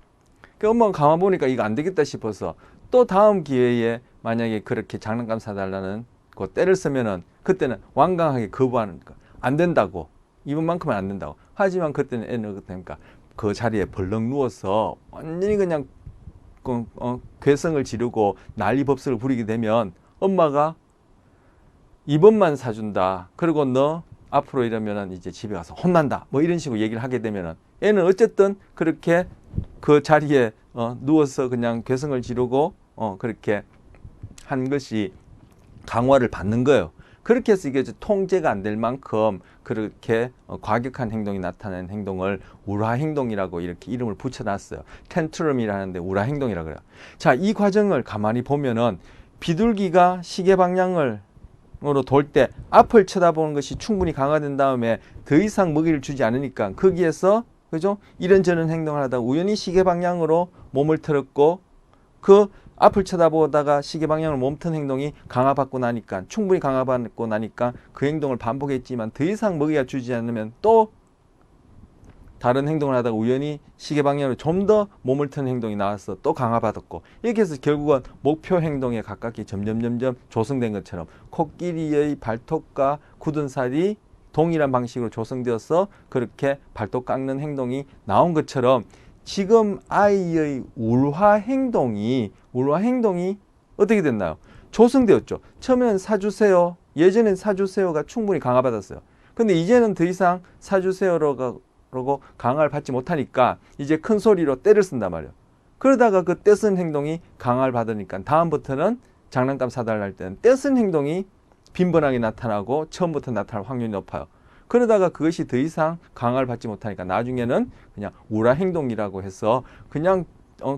그러니까 엄마가 가만 보니까 이거 안 되겠다 싶어서 또 다음 기회에 만약에 그렇게 장난감 사달라는 그 때를 쓰면은 그때는 완강하게 거부하는 거. 안 된다고. 이번만큼은 안 된다고. 하지만 그때는 애는 어떻습니까? 그 자리에 벌렁 누워서 완전히 그냥 괴성을 지르고 난리법석을 부리게 되면 엄마가 이번만 사준다. 그리고 너 앞으로 이러면은 이제 집에 가서 혼난다. 뭐 이런 식으로 얘기를 하게 되면은 애는 어쨌든 그렇게 그 자리에 누워서 그냥 괴성을 지르고 그렇게 한 것이 강화를 받는 거예요. 그렇게 해서 이게 통제가 안 될 만큼 그렇게 과격한 행동이 나타나는 행동을 우라 행동이라고 이렇게 이름을 붙여놨어요. 텐트럼이라는데 우라 행동이라고 그래요. 자, 이 과정을 가만히 보면은 비둘기가 시계 방향으로 돌 때 앞을 쳐다보는 것이 충분히 강화된 다음에 더 이상 먹이를 주지 않으니까 거기에서 그죠? 이런저런 행동을 하다가 우연히 시계 방향으로 몸을 틀었고 그 앞을 쳐다보다가 시계 방향으로 몸튼 행동이 강화받고 나니까 충분히 강화받고 나니까 그 행동을 반복했지만 더 이상 먹이가 주지 않으면 또 다른 행동을 하다가 우연히 시계 방향으로 좀 더 몸을 트는 행동이 나와서 또 강화받았고 이렇게 해서 결국은 목표 행동에 가깝게 점점 조성된 것처럼 코끼리의 발톱과 굳은 살이 동일한 방식으로 조성되어서 그렇게 발톱 깎는 행동이 나온 것처럼 지금 아이의 울화 행동이 어떻게 됐나요? 조성되었죠. 처음에는 사주세요. 예전엔 사주세요가 충분히 강화받았어요. 근데 이제는 더 이상 사주세요라고 강화를 받지 못하니까 이제 큰 소리로 때를 쓴단 말이에요. 그러다가 그 때 쓴 행동이 강화를 받으니까 다음부터는 장난감 사달라 할 때는 때 쓴 행동이 빈번하게 나타나고 처음부터 나타날 확률이 높아요. 그러다가 그것이 더 이상 강화를 받지 못하니까 나중에는 그냥 우라 행동이라고 해서 그냥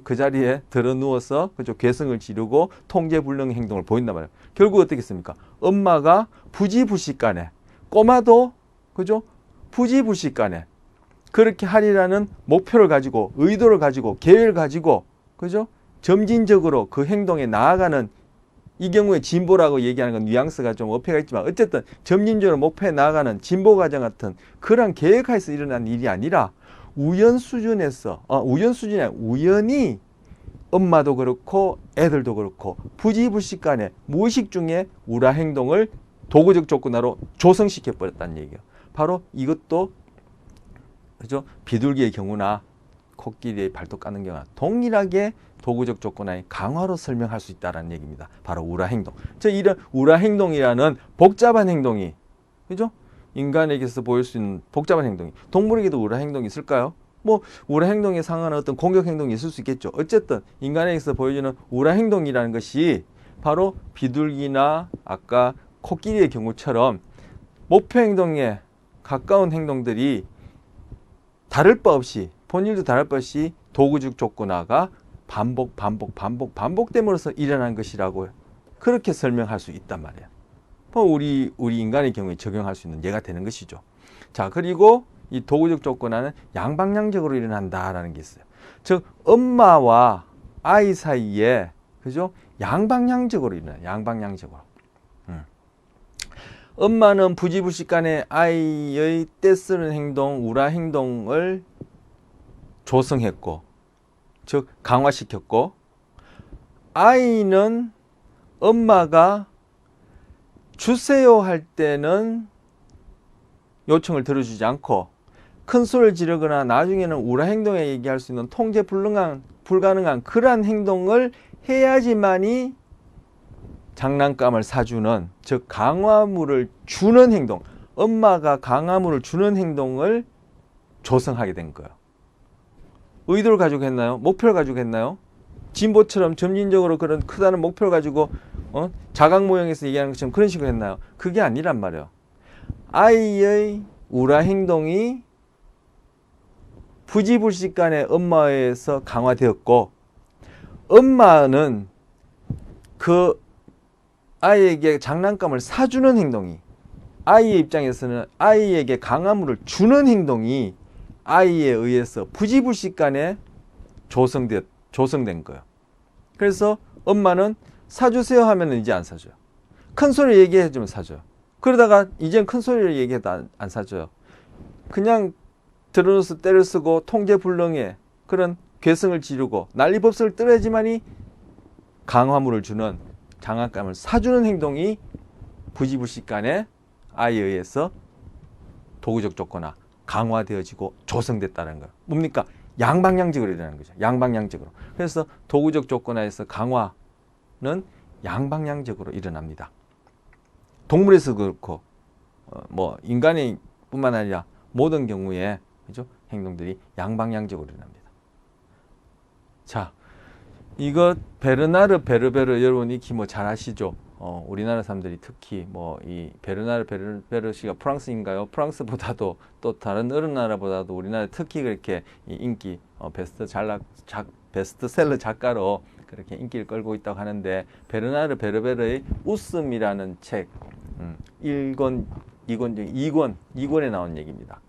그 자리에 들어 누워서 그죠 괴성을 지르고 통제불능 행동을 보인단 말이에요. 결국 어떻게 했습니까? 엄마가 부지불식간에 꼬마도 그죠 부지불식간에 그렇게 하리라는 목표를 가지고 의도를 가지고 계획을 가지고 그죠 점진적으로 그 행동에 나아가는 이 경우에 진보라고 얘기하는 건 뉘앙스가 좀 어폐가 있지만 어쨌든 점진적으로 목표에 나아가는 진보 과정 같은 그런 계획하에서 일어난 일이 아니라 우연히 엄마도 그렇고 애들도 그렇고 부지불식간에 무의식 중에 우라 행동을 도구적 조건화로 조성시켜 버렸다는 얘기예요. 바로 이것도 그죠? 비둘기의 경우나 코끼리의 발톱 까는 경우나 동일하게 도구적 조건화의 강화로 설명할 수 있다는 얘기입니다. 바로 우라 행동. 이런 우라 행동이라는 복잡한 행동이 그죠? 인간에게서 보일 수 있는 복잡한 행동이 동물에게도 우라 행동이 있을까요? 뭐 우라 행동에 상하는 어떤 공격 행동이 있을 수 있겠죠. 어쨌든 인간에게서 보여주는 우라 행동이라는 것이 바로 비둘기나 아까 코끼리의 경우처럼 목표 행동에 가까운 행동들이 다를 바 없이 본일도 다를 바 없이 도구적 조건화가 반복됨으로써 일어난 것이라고 그렇게 설명할 수 있단 말이에요. 우리 인간의 경우에 적용할 수 있는 예가 되는 것이죠. 자, 그리고 이 도구적 조건화는 양방향적으로 일어난다라는 게 있어요. 즉 엄마와 아이 사이에 그죠? 양방향적으로 일어나요. 양방향적으로. 엄마는 부지불식간에 아이의 떼쓰는 행동, 우라 행동을 조성했고, 즉 강화시켰고, 아이는 엄마가 주세요 할 때는 요청을 들어주지 않고 큰 소리를 지르거나 나중에는 우라 행동에 얘기할 수 있는 통제 불가능한 그러한 행동을 해야지만이 장난감을 사주는, 즉 강화물을 주는 행동, 엄마가 강화물을 주는 행동을 조성하게 된 거예요. 의도를 가지고 했나요? 목표를 가지고 했나요? 진보처럼 점진적으로 그런 크다는 목표를 가지고 자각 모형에서 얘기하는 것처럼 그런 식으로 했나요? 그게 아니란 말이에요. 아이의 우라 행동이 부지불식간에 엄마에 의해서 강화되었고, 엄마는 그 아이에게 장난감을 사주는 행동이, 아이의 입장에서는 아이에게 강화물을 주는 행동이 아이에 의해서 부지불식간에 조성된 거예요. 그래서 엄마는 사주세요 하면 이제 안 사줘요. 큰 소리 얘기해주면 사줘요. 그러다가 이젠 큰 소리를 얘기해도 안 사줘요. 그냥 들어놓아서 때를 쓰고 통제불능에 그런 괴성을 지르고 난리법석을 떨어야지만이 강화물을 주는, 장난감을 사주는 행동이 부지불식간에 아이에 의해서 도구적 조건화 강화되어지고 조성됐다는 거예요. 뭡니까? 양방향적으로 일어나는 거죠. 양방향적으로. 그래서 도구적 조건화에서 강화는 양방향적으로 일어납니다. 동물에서 그렇고 뭐 인간의 뿐만 아니라 모든 경우에 그죠? 행동들이 양방향적으로 일어납니다. 자, 이거 베르나르 베르베르 여러분 익히 뭐 잘 아시죠? 우리나라 사람들이 특히 뭐 이 베르나르 베르베르 씨가 프랑스인가요? 프랑스보다도 또 다른 어느 나라보다도 우리나라 특히 그렇게 인기 베스트셀러 작가로 그렇게 인기를 끌고 있다고 하는데, 베르나르 베르베르의 웃음이라는 책 1권, 2권 중 2권에 나온 얘기입니다.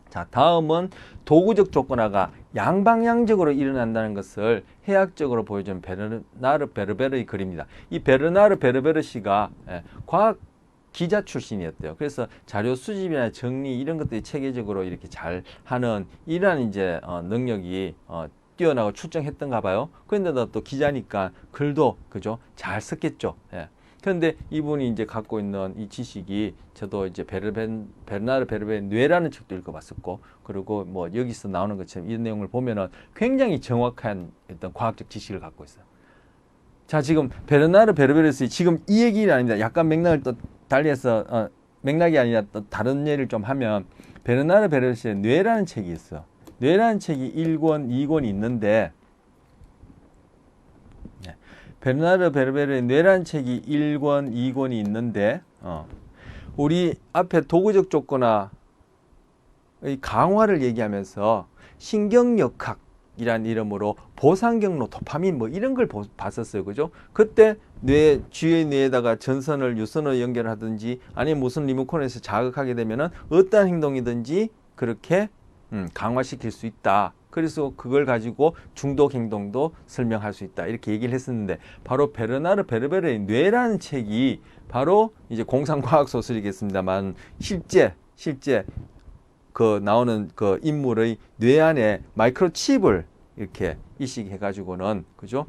자, 다음은 도구적 조건화가 양방향적으로 일어난다는 것을 해학적으로 보여주는 베르나르 베르베르의 글입니다. 이 베르나르 베르베르 씨가 과학 기자 출신이었대요. 그래서 자료 수집이나 정리 이런 것들이 체계적으로 이렇게 잘 하는 이러한 이제 능력이 뛰어나고 출중했던가 봐요. 그런데 또 기자니까 글도 그죠? 잘 썼겠죠. 예. 그런데 이분이 이제 갖고 있는 이 지식이, 저도 이제 베르나르 베르베르의 뇌라는 책도 읽어봤었고, 그리고 뭐 여기서 나오는 것처럼 이 내용을 보면은 굉장히 정확한 어떤 과학적 지식을 갖고 있어요. 자, 지금 베르나르 베르베르의 지금 이 얘기는 아닙니다. 약간 맥락을 또 달리해서 맥락이 아니라 또 다른 예를 좀 하면, 베르나르 베르베르의 뇌라는 책이 있어요. 뇌라는 책이 1권, 2권이 있는데, 베르나르 베르베르의 뇌라는 책이 1권, 2권이 있는데 우리 앞에 도구적 조건화의 강화를 얘기하면서 신경역학이란 이름으로 보상경로, 도파민 뭐 이런 걸 봤었어요. 그죠? 그때 주의 뇌에다가 전선을 유선으로 연결하든지 아니면 무슨 리모컨에서 자극하게 되면은 어떠한 행동이든지 그렇게 강화시킬 수 있다. 그래서 그걸 가지고 중독 행동도 설명할 수 있다. 이렇게 얘기를 했었는데, 바로 베르나르 베르베르의 뇌라는 책이 바로 이제 공상과학 소설이겠습니다만, 실제 그 나오는 그 인물의 뇌 안에 마이크로칩을 이렇게 이식해 가지고는, 그죠?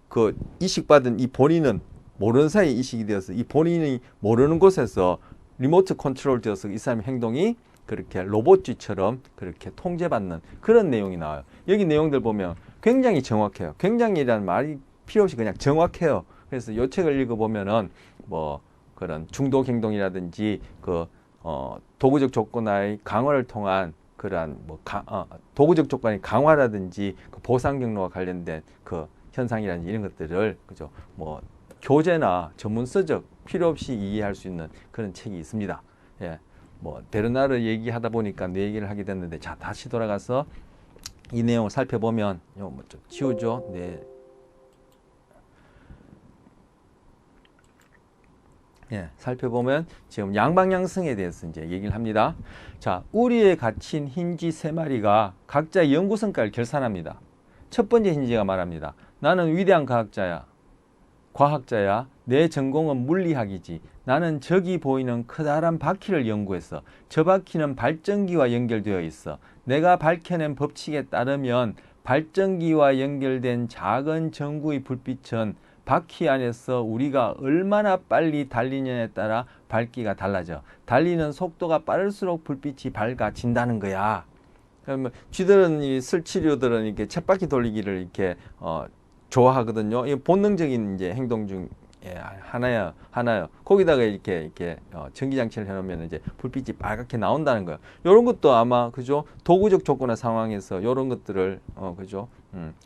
그 이식받은 이 본인은 모르는 사이에 이식이 되어서 이 본인이 모르는 곳에서 리모트 컨트롤 되어서 이 사람의 행동이 그렇게 로봇쥐처럼 그렇게 통제받는 그런 내용이 나와요. 여기 내용들 보면 굉장히 정확해요. 굉장히라는 말이 필요 없이 그냥 정확해요. 그래서 이 책을 읽어보면은 뭐 그런 중독 행동이라든지 그 도구적 조건화의 강화를 통한 그러한 뭐 도구적 조건의 강화라든지 그 보상 경로와 관련된 그 현상이라든지 이런 것들을 그죠? 뭐 교재나 전문서적 필요 없이 이해할 수 있는 그런 책이 있습니다. 예. 뭐 베르나르 얘기하다 보니까 내 얘기를 하게 됐는데, 자, 다시 돌아가서 이 내용을 살펴보면 뭐 좀 지우죠. 네. 예, 살펴보면 지금 양방향성에 대해서 이제 얘기를 합니다. 자, 우리에 갇힌 힌지 3마리가 각자 연구성과를 결산합니다. 첫 번째 힌지가 말합니다. 나는 위대한 과학자야. 내 전공은 물리학이지. 나는 저기 보이는 커다란 바퀴를 연구했어. 저 바퀴는 발전기와 연결되어 있어. 내가 밝혀낸 법칙에 따르면 발전기와 연결된 작은 전구의 불빛은 바퀴 안에서 우리가 얼마나 빨리 달리느냐에 따라 밝기가 달라져. 달리는 속도가 빠를수록 불빛이 밝아진다는 거야. 그러면 쥐들은, 이 슬치류들은 이렇게 쳇바퀴 돌리기를 이렇게 좋아하거든요. 이 본능적인 이제 행동 중 예, 하나요. 거기다가 이렇게 전기장치를 해놓으면 이제 불빛이 빨갛게 나온다는 거예요. 이런 것도 아마 그죠? 도구적 조건화 상황에서 이런 것들을 그죠?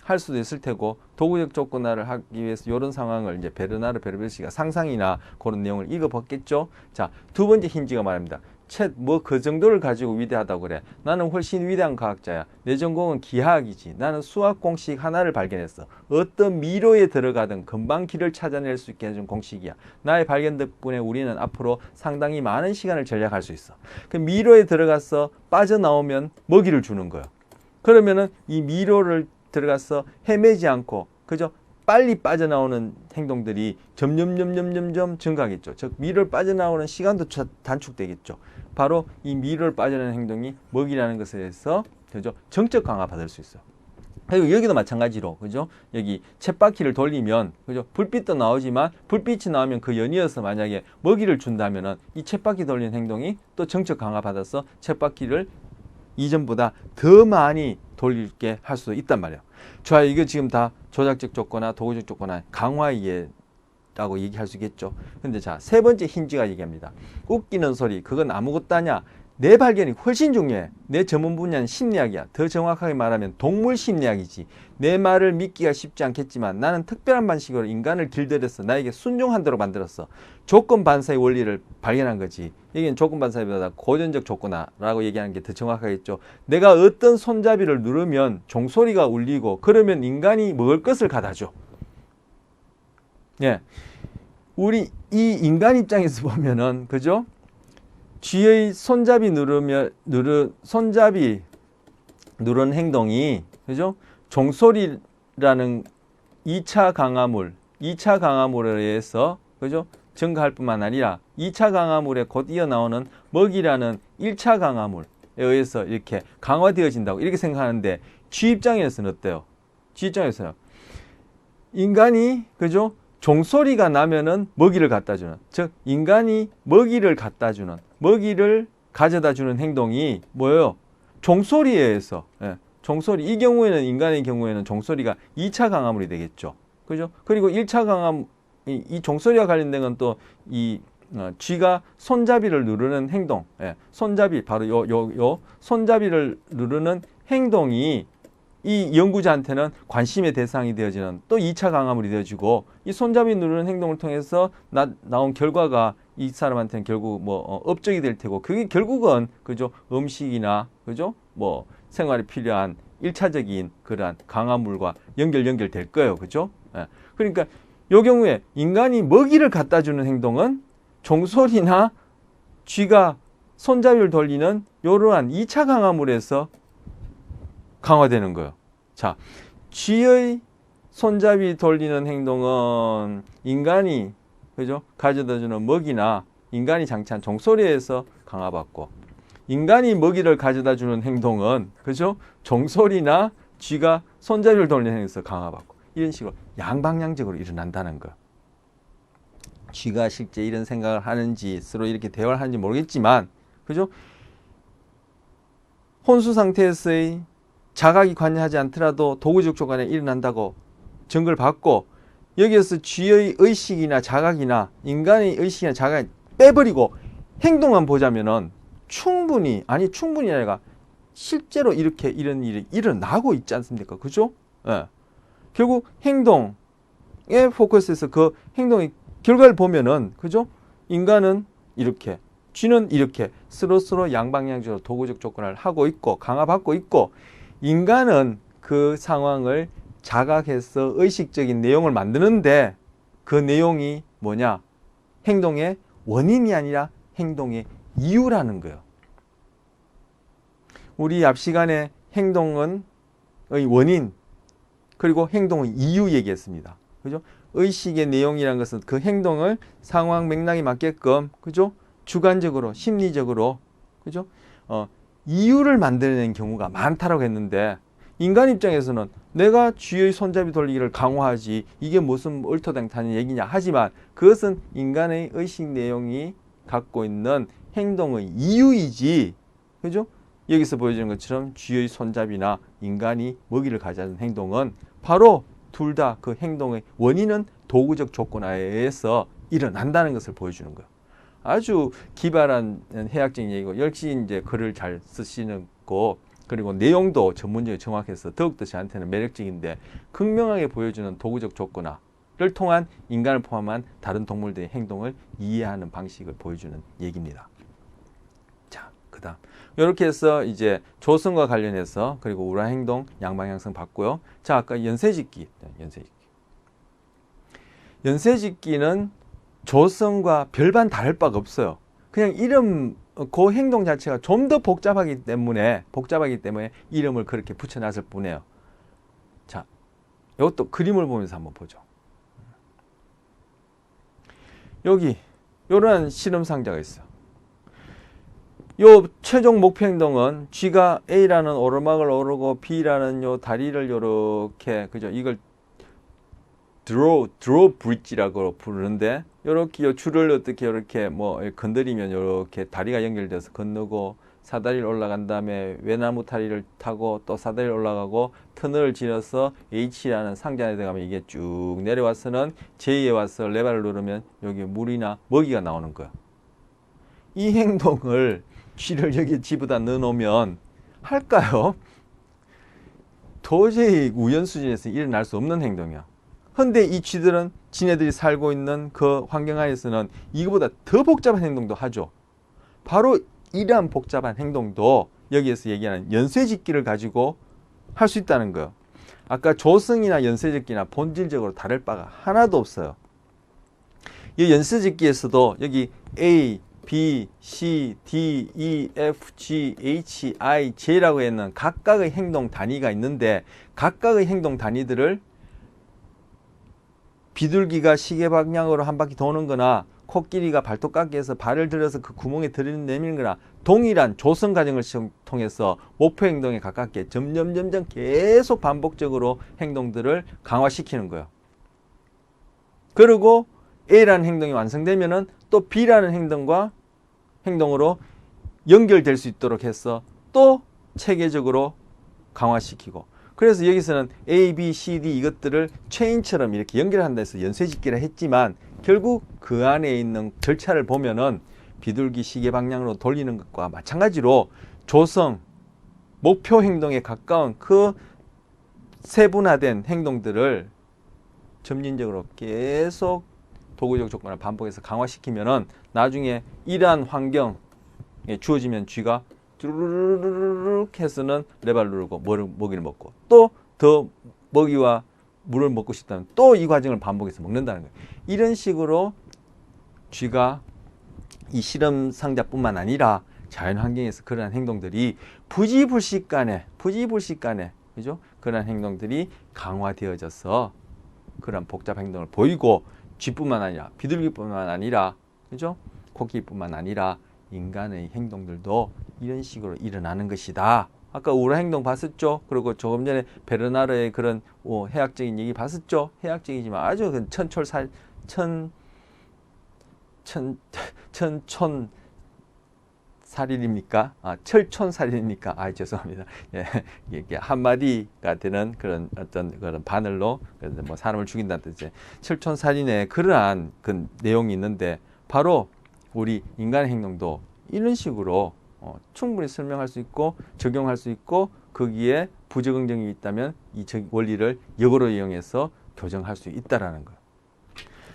할 수도 있을 테고 도구적 조건화를 하기 위해서 이런 상황을 이제 베르나르 베르베르시가 상상이나 그런 내용을 읽어봤겠죠. 자, 두 번째 힌지가 말합니다. 뭐 그 정도를 가지고 위대하다고 그래. 나는 훨씬 위대한 과학자야. 내 전공은 기하학이지. 나는 수학 공식 하나를 발견했어. 어떤 미로에 들어가든 금방 길을 찾아낼 수 있게 해준 공식이야. 나의 발견 덕분에 우리는 앞으로 상당히 많은 시간을 절약할 수 있어. 그 미로에 들어가서 빠져나오면 먹이를 주는 거예요. 그러면은 이 미로를 들어가서 헤매지 않고 그죠? 빨리 빠져나오는 행동들이 점점 증가하겠죠. 즉 미를 빠져나오는 시간도 단축되겠죠. 바로 이 미를 빠져나오는 행동이 먹이라는 것에 대해서 그죠? 정적 강화 받을 수 있어요. 그리고 여기도 마찬가지로 그죠? 여기 쳇바퀴를 돌리면 그죠? 불빛도 나오지만 불빛이 나오면 그 연이어서 만약에 먹이를 준다면은 이 쳇바퀴 돌리는 행동이 또 정적 강화 받아서 쳇바퀴를 이전보다 더 많이 돌리게 할 수 있단 말이에요. 좋아요. 이거 지금 다 조작적 조건화, 도구적 조건화, 강화 이해라고 얘기할 수 있겠죠. 근데 자, 세 번째 힌지가 얘기합니다. 웃기는 소리, 그건 아무것도 아니야. 내 발견이 훨씬 중요해. 내 전문 분야는 심리학이야. 더 정확하게 말하면 동물 심리학이지. 내 말을 믿기가 쉽지 않겠지만 나는 특별한 방식으로 인간을 길들여서 나에게 순종하도록 만들었어. 조건 반사의 원리를 발견한 거지. 여기는 조건 반사보다 고전적 조건화라고 얘기하는 게 더 정확하겠죠. 내가 어떤 손잡이를 누르면 종소리가 울리고 그러면 인간이 먹을 것을 갖다 줘. 예. 우리 이 인간 입장에서 보면은 그죠? 쥐의 손잡이 손잡이 누르는 행동이 그죠? 종소리라는 2차 강화물에 의해서 그죠? 증가할 뿐만 아니라 2차 강화물에 곧 이어나오는 먹이라는 1차 강화물에 의해서 이렇게 강화되어진다고 이렇게 생각하는데 쥐 입장에서는 어때요? 쥐 입장에서는 인간이 그죠? 종소리가 나면은 먹이를 갖다 주는, 즉 인간이 먹이를 갖다 주는, 먹이를 가져다 주는 행동이 뭐예요? 종소리에 의해서. 예, 종소리. 이 경우에는 인간의 경우에는 종소리가 2차 강화물이 되겠죠. 그죠? 그리고 1차 강화물, 이 종소리와 관련된 건 또 이 쥐가 손잡이를 누르는 행동. 예, 손잡이 바로 요 손잡이를 누르는 행동이 이 연구자한테는 관심의 대상이 되어지는 또 2차 강화물이 되어지고 이 손잡이 누르는 행동을 통해서 나온 결과가 이 사람한테는 결국 업적이 될 테고 그게 결국은 그죠? 음식이나 그죠? 뭐 생활에 필요한 1차적인 그러한 강화물과 연결될 거예요. 그죠? 예. 그러니까 이 경우에 인간이 먹이를 갖다 주는 행동은 종소리나 쥐가 손잡이를 돌리는 이러한 2차 강화물에서 강화되는 거예요. 자, 쥐의 손잡이 돌리는 행동은 인간이 그죠? 가져다주는 먹이나 인간이 장치한 종소리에서 강화받고 인간이 먹이를 가져다주는 행동은 그죠? 종소리나 쥐가 손잡이를 돌리는 행동에서 강화받고 이런 식으로 양방향적으로 일어난다는 거예요. 쥐가 실제 이런 생각을 하는지 서로 이렇게 대화를 하는지 모르겠지만 그죠? 혼수 상태에서의 자각이 관여하지 않더라도 도구적 조건에 일어난다고 증거를 받고 여기에서 쥐의 의식이나 자각이나 인간의 의식이나 자각을 빼버리고 행동만 보자면은 충분히 아니라 실제로 이렇게 이런 일이 일어나고 있지 않습니까? 그죠? 예. 결국 행동에 포커스해서 그 행동의 결과를 보면은 그죠? 인간은 이렇게 쥐는 이렇게 서로 양방향적으로 도구적 조건을 하고 있고 강화받고 있고 인간은 그 상황을 자각해서 의식적인 내용을 만드는데 그 내용이 뭐냐? 행동의 원인이 아니라 행동의 이유라는 거예요. 우리 앞 시간에 행동의 원인 그리고 행동의 이유 얘기했습니다. 그죠? 의식의 내용이라는 것은 그 행동을 상황 맥락에 맞게끔 그죠? 주관적으로 심리적으로 그죠? 이유를 만들어낸 경우가 많다라고 했는데 인간 입장에서는 내가 쥐의 손잡이 돌리기를 강화하지 이게 무슨 얼토당토하는 얘기냐 하지만 그것은 인간의 의식 내용이 갖고 있는 행동의 이유이지 그죠? 여기서 보여주는 것처럼 쥐의 손잡이나 인간이 먹이를 가져다주는 행동은 바로 둘 다 그 행동의 원인은 도구적 조건에 의해서 일어난다는 것을 보여주는 거예요. 아주 기발한 해학적인 얘기고, 역시 이제 글을 잘 쓰시는 거, 그리고 내용도 전문적이고 정확해서 더욱더 저한테는 매력적인데, 극명하게 보여주는 도구적 조건화를 통한 인간을 포함한 다른 동물들의 행동을 이해하는 방식을 보여주는 얘기입니다. 자, 그 다음 이렇게 해서 이제 조성과 관련해서, 그리고 우라 행동, 양방향성 봤고요. 자, 아까 연쇄짓기. 연쇄짓기는 조성과 별반 다를 바가 없어요. 그냥 이름, 그 행동 자체가 좀 더 복잡하기 때문에 이름을 그렇게 붙여놨을 뿐이에요. 자, 이것도 그림을 보면서 한번 보죠. 여기 이런 실험 상자가 있어요. 요 최종 목표 행동은 쥐가 A라는 오르막을 오르고 B라는 요 다리를 요렇게, 그죠? 이걸 드로우 브릿지라고 부르는데, 요렇게 요 줄을 어떻게 이렇게 뭐 건드리면 요렇게 다리가 연결돼서 건너고, 사다리를 올라간 다음에 외나무 다리를 타고 또 사다리를 올라가고 터널을 지나서 H라는 상자 안에 들어가면 이게 쭉 내려와서는 J에 와서 레버를 누르면 여기 물이나 먹이가 나오는 거야. 이 행동을 쥐를 여기 집어다 넣어놓으면 할까요? 도저히 우연 수준에서 일어날 수 없는 행동이야. 근데 이 쥐들은 지네들이 살고 있는 그 환경 안에서는 이거보다 더 복잡한 행동도 하죠. 바로 이러한 복잡한 행동도 여기에서 얘기하는 연쇄짓기를 가지고 할 수 있다는 거예요. 아까 조성이나 연쇄짓기나 본질적으로 다를 바가 하나도 없어요. 이 연쇄짓기에서도 여기 A, B, C, D, E, F, G, H, I, J라고 했는 각각의 행동 단위가 있는데, 각각의 행동 단위들을 비둘기가 시계 방향으로 한 바퀴 도는 거나, 코끼리가 발톱깎이에서 발을 들여서 그 구멍에 들이내미는 거나 동일한 조성 과정을 통해서 목표 행동에 가깝게 점점 계속 반복적으로 행동들을 강화시키는 거예요. 그리고 A라는 행동이 완성되면은 또 B라는 행동으로 연결될 수 있도록 해서 또 체계적으로 강화시키고, 그래서 여기서는 A, B, C, D 이것들을 체인처럼 이렇게 연결한다 해서 연쇄짓기를 했지만, 결국 그 안에 있는 절차를 보면은 비둘기 시계 방향으로 돌리는 것과 마찬가지로 조성, 목표 행동에 가까운 그 세분화된 행동들을 점진적으로 계속 도구적 조건을 반복해서 강화시키면은 나중에 이러한 환경에 주어지면 쥐가 쭈르르륵 해서는 레바를 누르고 먹이를 먹고, 또 더 먹이와 물을 먹고 싶다면 또 이 과정을 반복해서 먹는다는 거예요. 이런 식으로 쥐가 이 실험 상자뿐만 아니라 자연 환경에서 그러한 행동들이 부지불식간에 그죠? 그러한 행동들이 강화되어져서 그러한 복잡 행동을 보이고, 쥐뿐만 아니라 비둘기뿐만 아니라, 그죠? 코끼리뿐만 아니라 인간의 행동들도 이런 식으로 일어나는 것이다. 아까 우라 행동 봤었죠? 그리고 조금 전에 베르나르의 그런 해학적인 얘기 봤었죠? 해학적이지만 아주 천촌살인입니까? 철촌살인입니까? 죄송합니다. 예, 이게 한마디가 되는 그런 어떤 그런 바늘로 뭐 사람을 죽인다는 뜻이죠. 철촌살인의 그러한 그 내용이 있는데, 바로 우리 인간의 행동도 이런 식으로 충분히 설명할 수 있고 적용할 수 있고, 거기에 부적응점이 있다면 이 원리를 역으로 이용해서 교정할 수 있다라는 거예요.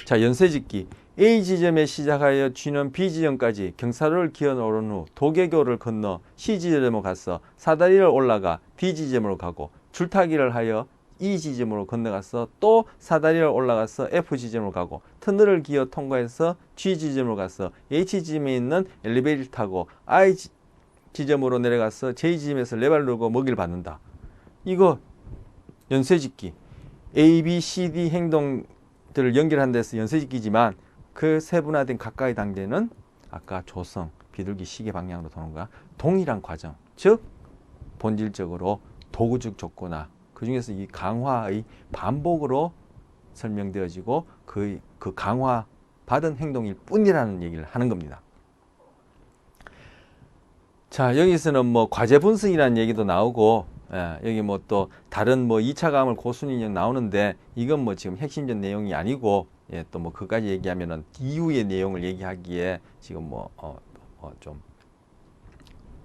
자, 연쇄짓기. A 지점에 시작하여 쥐는 B 지점까지 경사로를 기어 오른 후 도개교를 건너 C 지점으로 가서 사다리를 올라가 D 지점으로 가고, 줄타기를 하여 E 지점으로 건너가서 또 사다리를 올라가서 F 지점으로 가고, 터널을 기어 통과해서 G 지점으로 가서 H 지점에 있는 엘리베이터를 타고 I 지점으로 내려가서 J 지점에서 레버를 누르고 먹이를 받는다. 이거 연쇄짓기. A, B, C, D 행동들을 연결한 데서 연쇄짓기지만, 그 세분화된 각각의 단계는 아까 조성, 비둘기 시계 방향으로 도는 것과 동일한 과정, 즉 본질적으로 도구적 조건화, 그 중에서 이 강화의 반복으로 설명되어지고 그 강화 받은 행동일 뿐이라는 얘기를 하는 겁니다. 자, 여기서는 뭐 과제 분석이라는 얘기도 나오고, 예, 여기 뭐 또 다른 뭐 2차 가물 고순 인형 나오는데 이건 뭐 지금 핵심적 내용이 아니고 예, 또 뭐 그까지 얘기하면은 이후의 내용을 얘기하기에 지금 좀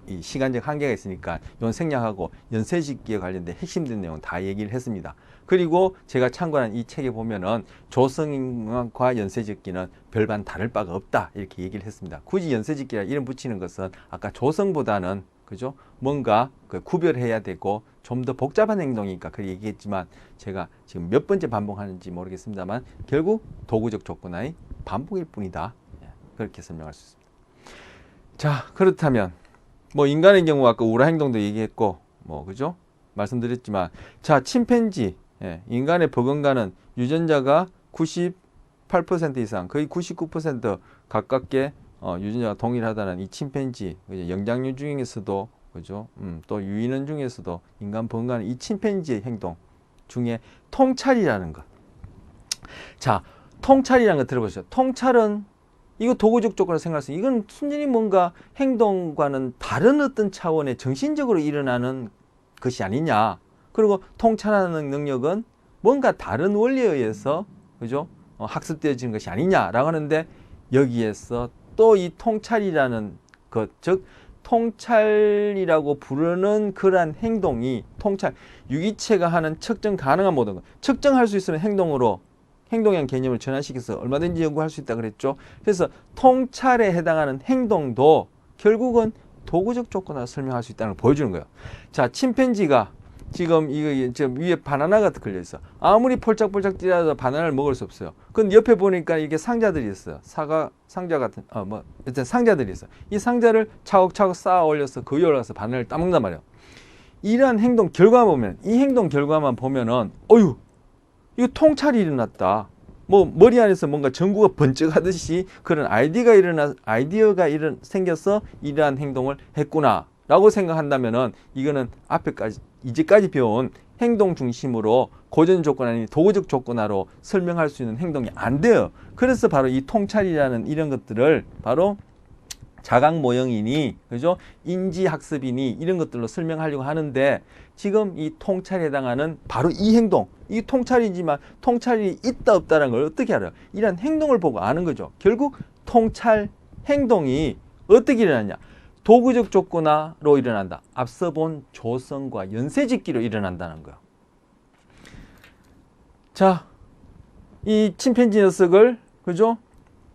이 시간적 한계가 있으니까 이건 생략하고 연쇄짓기에 관련된 핵심된 내용 다 얘기를 했습니다. 그리고 제가 참고한 이 책에 보면은 조성인과 연쇄짓기는 별반 다를 바가 없다 이렇게 얘기를 했습니다. 굳이 연쇄짓기라 이름 붙이는 것은 아까 조성보다는 그죠? 뭔가 구별해야 되고 좀 더 복잡한 행동이니까 그렇게 얘기했지만 제가 지금 몇 번째 반복하는지 모르겠습니다만 결국 도구적 조건의 반복일 뿐이다. 그렇게 설명할 수 있습니다. 자, 그렇다면 뭐 인간의 경우 아까 우라 행동도 얘기했고 뭐 그죠? 말씀드렸지만 자, 침팬지 인간의 버금가는 유전자가 98% 이상 거의 99% 가깝게 유전자가 동일하다는 이 침팬지 그죠? 영장류 중에서도 그죠? 또 유인원 중에서도 인간 버금가는 이 침팬지의 행동 중에 통찰이라는 것. 자, 통찰이라는 거 들어보시죠. 통찰은 이거 도구적 조건을 생각해서 이건 순전히 뭔가 행동과는 다른 어떤 차원의 정신적으로 일어나는 것이 아니냐. 그리고 통찰하는 능력은 뭔가 다른 원리에 의해서 그죠? 학습되어지는 것이 아니냐라고 하는데 여기에서 또 이 통찰이라는 것, 즉 통찰이라고 부르는 그러한 행동이 통찰, 유기체가 하는 측정 가능한 모든 것, 측정할 수 있는 행동으로 행동형 개념을 전환시켜서 얼마든지 연구할 수 있다 그랬죠. 그래서 통찰에 해당하는 행동도 결국은 도구적 조건으로 설명할 수 있다는 걸 보여주는 거예요. 자, 침팬지가 지금 이거 지금 위에 바나나가 걸려 있어. 아무리 폴짝폴짝 뛰어도 바나나를 먹을 수 없어요. 근데 옆에 보니까 이게 상자들이 있어요. 사과 상자 같은 일단 상자들이 있어. 이 상자를 차곡차곡 쌓아 올려서 그 위에 올라가서 바나나를 따먹는단 말이에요. 이러한 행동 결과 보면 이 행동 결과만 보면은 어휴 이거 통찰이 일어났다. 뭐 머리 안에서 뭔가 전구가 번쩍하듯이 그런 아이디어가 생겨서 이러한 행동을 했구나라고 생각한다면은 이거는 앞에까지 이제까지 배운 행동 중심으로 고전 조건 아닌 도구적 조건화로 설명할 수 있는 행동이 안 돼요. 그래서 바로 이 통찰이라는 이런 것들을 바로 자각 모형이니 그죠? 인지 학습이니 이런 것들로 설명하려고 하는데 지금 이 통찰에 해당하는 바로 이 행동, 이 통찰이지만 통찰이 있다 없다는 걸 어떻게 알아요? 이런 행동을 보고 아는 거죠. 결국 통찰 행동이 어떻게 일어나냐? 도구적 조건화로 일어난다. 앞서 본 조성과 연쇄짓기로 일어난다는 거예요. 자, 이 침팬지 녀석을 그죠?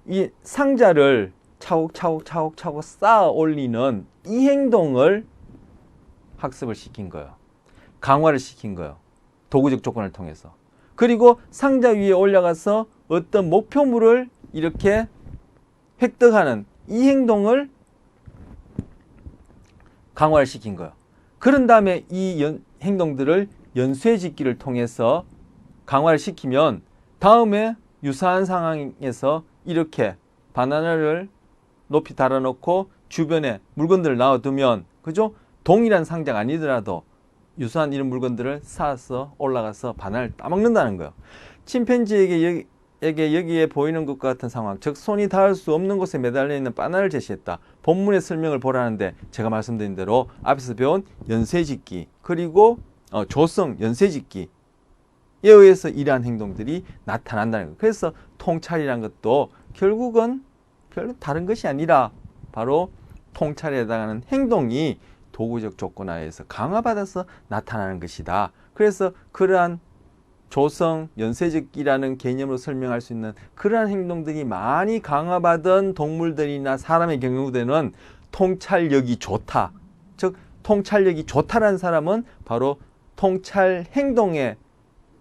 이 상자를 차곡차곡 쌓아 올리는 이 행동을 학습을 시킨 거예요. 강화를 시킨 거예요. 도구적 조건을 통해서. 그리고 상자 위에 올라가서 어떤 목표물을 이렇게 획득하는 이 행동을 강화를 시킨 거예요. 그런 다음에 이 행동들을 연쇄짓기를 통해서 강화를 시키면 다음에 유사한 상황에서 이렇게 바나나를 높이 달아놓고 주변에 물건들을 놔두면 그죠? 동일한 상자가 아니더라도 유사한 이런 물건들을 쌓아서 올라가서 바나나를 따먹는다는 거예요. 침팬지에게 여기에 보이는 것과 같은 상황, 즉 손이 닿을 수 없는 곳에 매달려 있는 바나나를 제시했다. 본문의 설명을 보라는데 제가 말씀드린 대로 앞에서 배운 연쇄짓기 그리고 조성 연쇄짓기에 의해서 이러한 행동들이 나타난다는 거예요. 그래서 통찰이라는 것도 결국은 별로 다른 것이 아니라 바로 통찰에 해당하는 행동이 도구적 조건화에서 강화받아서 나타나는 것이다. 그래서 그러한 조성, 연쇄짓기라는 개념으로 설명할 수 있는 그러한 행동들이 많이 강화받은 동물들이나 사람의 경우에는 통찰력이 좋다. 즉 통찰력이 좋다라는 사람은 바로 통찰 행동에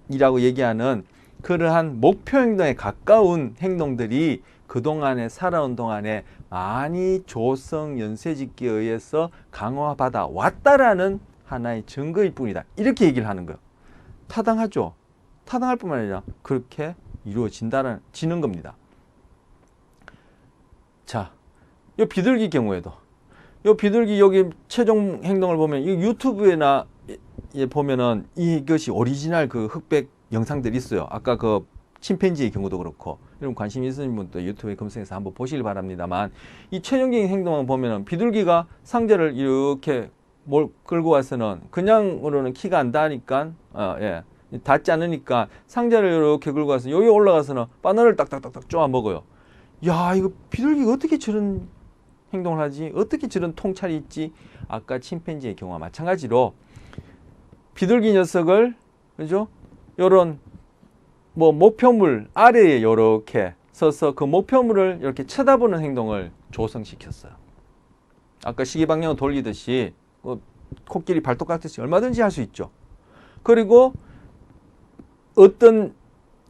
이라고 얘기하는 그러한 목표 행동에 가까운 행동들이 그동안에 살아온 동안에 많이 조성 연쇄짓기에 의해서 강화받아 왔다라는 하나의 증거일 뿐이다. 이렇게 얘기를 하는 거예요. 타당하죠. 타당할 뿐만 아니라 그렇게 이루어지는 겁니다. 자, 이 비둘기 경우에도 이 비둘기 여기 최종 행동을 보면 이 유튜브에나 보면은 이것이 오리지널 그 흑백 영상들이 있어요. 아까 그 침팬지의 경우도 그렇고 여러분 관심 있으신 분도 유튜브에 검색해서 한번 보시길 바랍니다만 이 최종적인 행동을 보면은 비둘기가 상자를 이렇게 뭘 끌고 와서는 그냥으로는 키가 안 닿으니까 예. 닿지 않으니까 상자를 이렇게 끌고 와서 여기 올라가서는 바나나를 딱딱딱딱 쪼아 먹어요. 야, 이거 비둘기가 어떻게 저런 행동을 하지? 어떻게 저런 통찰이 있지? 아까 침팬지의 경우와 마찬가지로 비둘기 녀석을 그죠? 요런 뭐 목표물 아래에 이렇게 서서 그 목표물을 이렇게 쳐다보는 행동을 조성시켰어요. 아까 시계 방향을 돌리듯이 코끼리 발톱 깎듯이 얼마든지 할 수 있죠. 그리고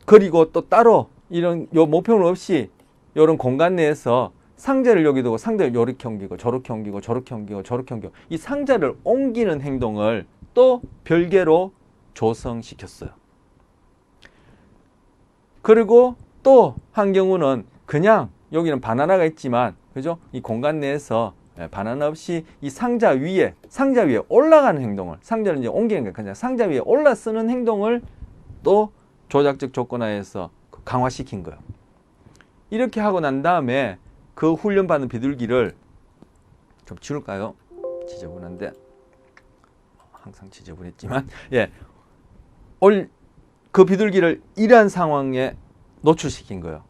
그리고 또 따로 이런 요 목표물 없이 이런 공간 내에서 상자를 여기 두고 상자를 요렇게 옮기고 저렇게 옮기고 저렇게 옮기고 저렇게 옮기고 이 상자를 옮기는 행동을 또 별개로 조성시켰어요. 그리고 또 한 경우는 그냥 여기는 바나나가 있지만 그죠? 이 공간 내에서 바나나 없이 이 상자 위에 올라가는 행동을 상자를 이제 옮기는 게 그냥 상자 위에 올라 쓰는 행동을 또 조작적 조건하에서 강화시킨 거예요. 이렇게 하고 난 다음에 그 훈련받은 비둘기를 좀 지울까요? 지저분한데 항상 지저분했지만 예, 그 비둘기를 이러한 상황에 노출시킨 거예요.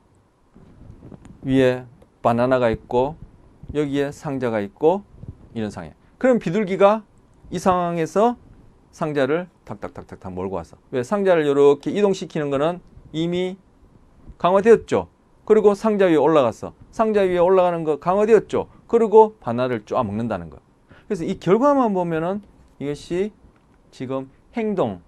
위에 바나나가 있고 여기에 상자가 있고 이런 상황에 그럼 비둘기가 이 상황에서 상자를 탁탁탁탁 몰고 왔어. 왜? 상자를 이렇게 이동시키는 거는 이미 강화되었죠. 그리고 상자 위에 올라갔어. 상자 위에 올라가는 거 강화되었죠. 그리고 바나나를 쪼아 먹는다는 거. 그래서 이 결과만 보면은 이것이 지금 행동의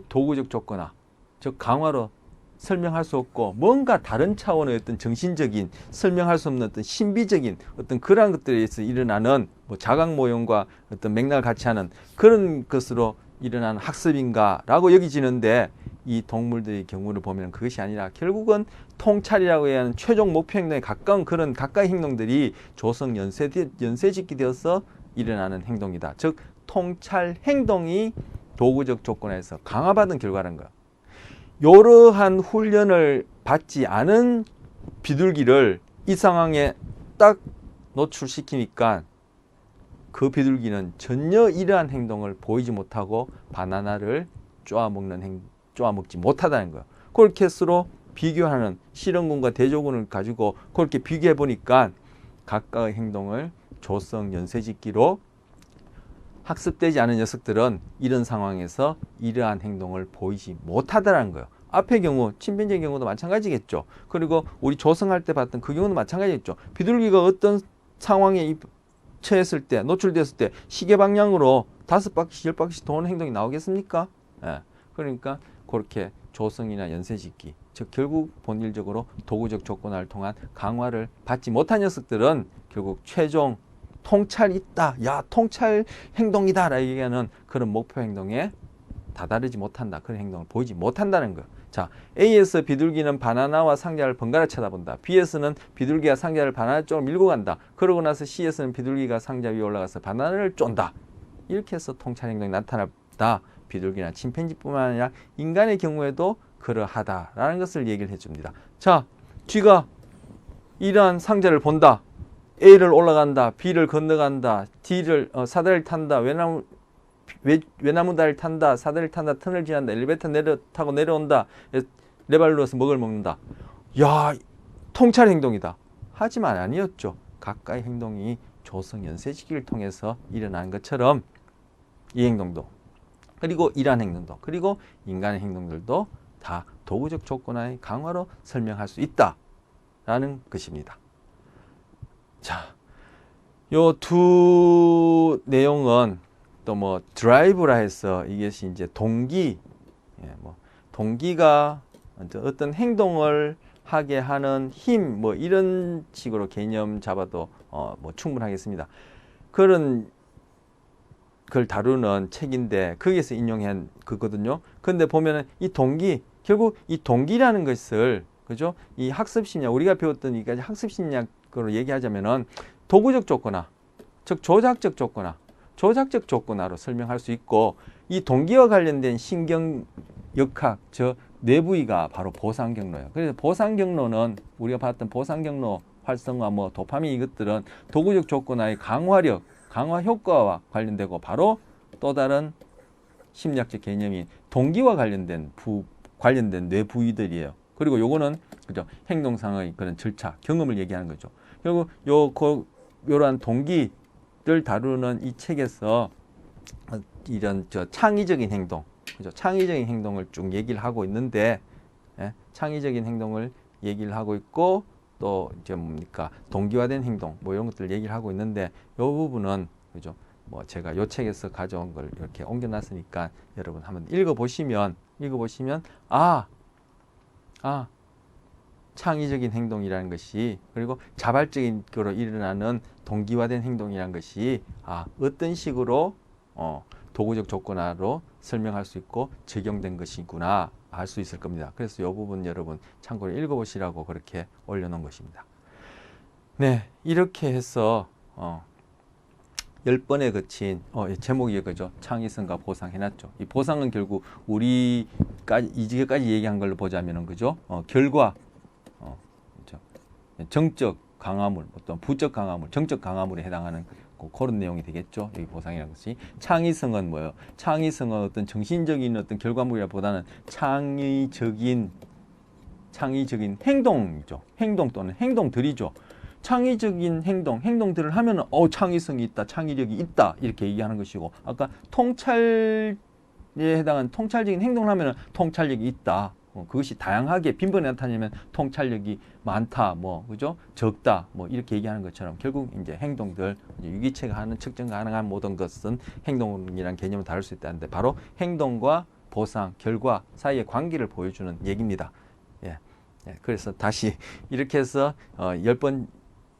도구적 조건화, 즉 강화로 설명할 수 없고 뭔가 다른 차원의 어떤 정신적인 설명할 수 없는 어떤 신비적인 어떤 그러한 것들에 의해서 일어나는 뭐 자각 모형과 어떤 맥락을 같이 하는 그런 것으로 일어나는 학습인가라고 여기지는데 이 동물들의 경우를 보면 그것이 아니라 결국은 통찰이라고 해야 하는 최종 목표 행동에 가까운 그런 가까이 행동들이 조성 연쇄짓기 되어서 일어나는 행동이다. 즉 통찰 행동이 도구적 조건에서 강화받은 결과라는 거야. 이러한 훈련을 받지 않은 비둘기를 이 상황에 딱 노출시키니까 그 비둘기는 전혀 이러한 행동을 보이지 못하고 바나나를 쪼아먹지 못하다는 거예요. 그렇게 서로 비교하는 실험군과 대조군을 가지고 그렇게 비교해 보니까 각각의 행동을 조성 연쇄짓기로 학습되지 않은 녀석들은 이런 상황에서 이러한 행동을 보이지 못하더라는 거예요. 앞의 경우, 침팬지의 경우도 마찬가지겠죠. 그리고 우리 조성할 때 봤던 그 경우도 마찬가지겠죠. 비둘기가 어떤 상황에 처했을 때, 노출됐을 때 시계 방향으로 5바퀴씩 10바퀴씩 도는 행동이 나오겠습니까? 예. 그러니까 그렇게 조성이나 연쇄짓기, 즉 결국 본질적으로 도구적 조건화를 통한 강화를 받지 못한 녀석들은 결국 최종 통찰이 있다. 야, 통찰 행동이다. 라고 얘기하는 그런 목표 행동에 다다르지 못한다. 그런 행동을 보이지 못한다는 거예요. 자, A에서 비둘기는 바나나와 상자를 번갈아 쳐다본다. B에서는 비둘기가 상자를 바나나 쪽으로 밀고 간다. 그러고 나서 C에서는 비둘기가 상자 위에 올라가서 바나나를 쫀다. 이렇게 해서 통찰 행동이 나타났다. 비둘기나 침팬지뿐만 아니라 인간의 경우에도 그러하다라는 것을 얘기를 해줍니다. 자, 쥐가 이러한 상자를 본다. A를 올라간다, B를 건너간다, D를 사다리를 탄다, 외나무 다리를 탄다, 사다리를 탄다, 터널 지난다, 엘리베이터 타고 내려온다, 레발을 넣어서 먹을 먹는다. 야, 통찰 행동이다. 하지만 아니었죠. 각각의 행동이 조성 연쇄짓기를 통해서 일어난 것처럼 이 행동도 그리고 이러한 행동도 그리고 인간의 행동들도 다 도구적 조건화의 강화로 설명할 수 있다라는 것입니다. 자, 요 두 내용은 또 뭐 드라이브라 해서 이것이 이제 동기, 동기가 어떤 행동을 하게 하는 힘, 뭐 이런 식으로 개념 잡아도 뭐 충분하겠습니다. 그런 걸 다루는 책인데 거기에서 인용한 그거든요. 근데 보면은 이 동기, 결국 이 동기라는 것을 그죠? 이 학습심리학, 우리가 배웠던 이까지 학습심리학으로 얘기하자면은 도구적 조건화, 즉 조작적 조건화로 설명할 수 있고, 이 동기와 관련된 신경역학, 저 뇌부위가 바로 보상경로예요. 그래서 보상경로는 우리가 봤던 보상경로 활성화, 뭐 도파민 이것들은 도구적 조건화의 강화 효과와 관련되고 바로 또 다른 심리학적 개념이 동기와 관련된 뇌 부위들이에요. 그리고 요거는 그죠? 행동상의 그런 절차, 경험을 얘기하는 거죠. 결국 요러한 동기를 다루는 이 책에서 이런 창의적인 행동, 그죠? 창의적인 행동을 쭉 얘기를 하고 있는데, 예? 창의적인 행동을 얘기를 하고 있고 또 이제 뭡니까? 동기화된 행동, 뭐 이런 것들 얘기를 하고 있는데 요 부분은 그죠? 뭐 제가 요 책에서 가져온 걸 이렇게 옮겨놨으니까 여러분 한번 읽어보시면 창의적인 행동이라는 것이 그리고 자발적인 거로 일어나는 동기화된 행동이라는 것이 어떤 식으로 도구적 조건화로 설명할 수 있고 적용된 것이구나 알 수 있을 겁니다. 그래서 이 부분 여러분 참고로 읽어보시라고 그렇게 올려놓은 것입니다. 네, 이렇게 해서 10번에 거친 제목이 그죠? 창의성과 보상 해놨죠. 이 보상은 결국 우리까지 이제까지 얘기한 걸로 보자면은 그죠? 결과, 그죠? 정적 강화물, 어떤 부적 강화물, 정적 강화물에 해당하는 그런 내용이 되겠죠. 여기 보상이라는 것이. 창의성은 뭐예요? 창의성은 어떤 정신적인 어떤 결과물이라보다는 창의적인 행동이죠. 행동 또는 행동들이죠. 창의적인 행동들을 하면 창의성이 있다, 창의력이 있다 이렇게 얘기하는 것이고 아까 통찰에 해당한 통찰적인 행동을 하면 통찰력이 있다. 그것이 다양하게 빈번히 나타나면 통찰력이 많다, 뭐 그죠? 적다, 뭐 이렇게 얘기하는 것처럼 결국 이제 행동들 유기체가 하는 측정 가능한 모든 것은 행동이라는 개념을 다룰 수 있다는데 바로 행동과 보상, 결과 사이의 관계를 보여주는 얘기입니다. 예. 그래서 다시 이렇게 해서 10번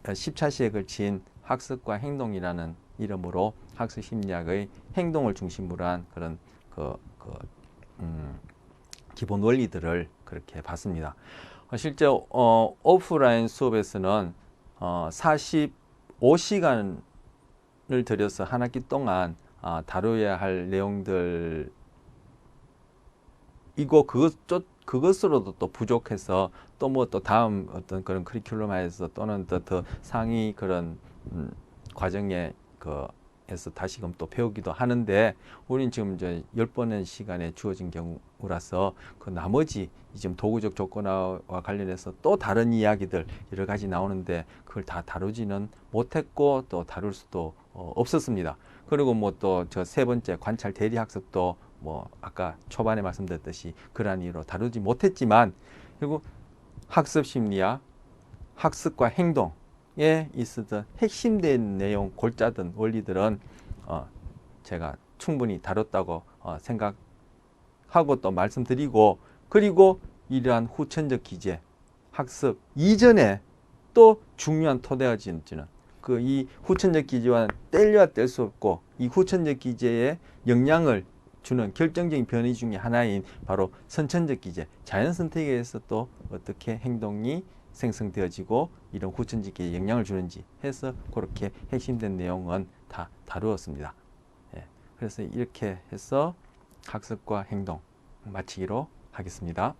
10차시에 걸친 학습과 행동이라는 이름으로 학습 심리학의 행동을 중심으로 한 그런 기본 원리들을 그렇게 봤습니다. 실제 오프라인 수업에서는 45시간을 들여서 한 학기 동안 다뤄야 할 내용들 그것으로도 또 부족해서 또 뭐 또 다음 어떤 그런 커리큘럼에서 또는 더 상위 그런 과정에 에서 다시금 또 배우기도 하는데 우리는 지금 이제 10번의 시간에 주어진 경우라서 그 나머지 지금 도구적 조건화와 관련해서 또 다른 이야기들 여러 가지 나오는데 그걸 다 다루지는 못했고 또 다룰 수도 없었습니다. 그리고 뭐 또 저 세 번째 관찰 대리 학습도 뭐 아까 초반에 말씀드렸듯이 그러한 이유로 다루지 못했지만 결국 학습 심리학, 학습과 행동에 있었던 핵심된 내용, 골자든 원리들은 제가 충분히 다뤘다고 생각하고 또 말씀드리고 그리고 이러한 후천적 기제, 학습 이전에 또 중요한 토대가 지는 이 후천적 기제와는 뗄래야 뗄 수 없고 이 후천적 기제에 영향을 주는 결정적인 변이 중에 하나인 바로 선천적 기제, 자연 선택에 의해서 또 어떻게 행동이 생성되어지고 이런 후천적 기제에 영향을 주는지 해서 그렇게 핵심된 내용은 다 다루었습니다. 그래서 이렇게 해서 학습과 행동 마치기로 하겠습니다.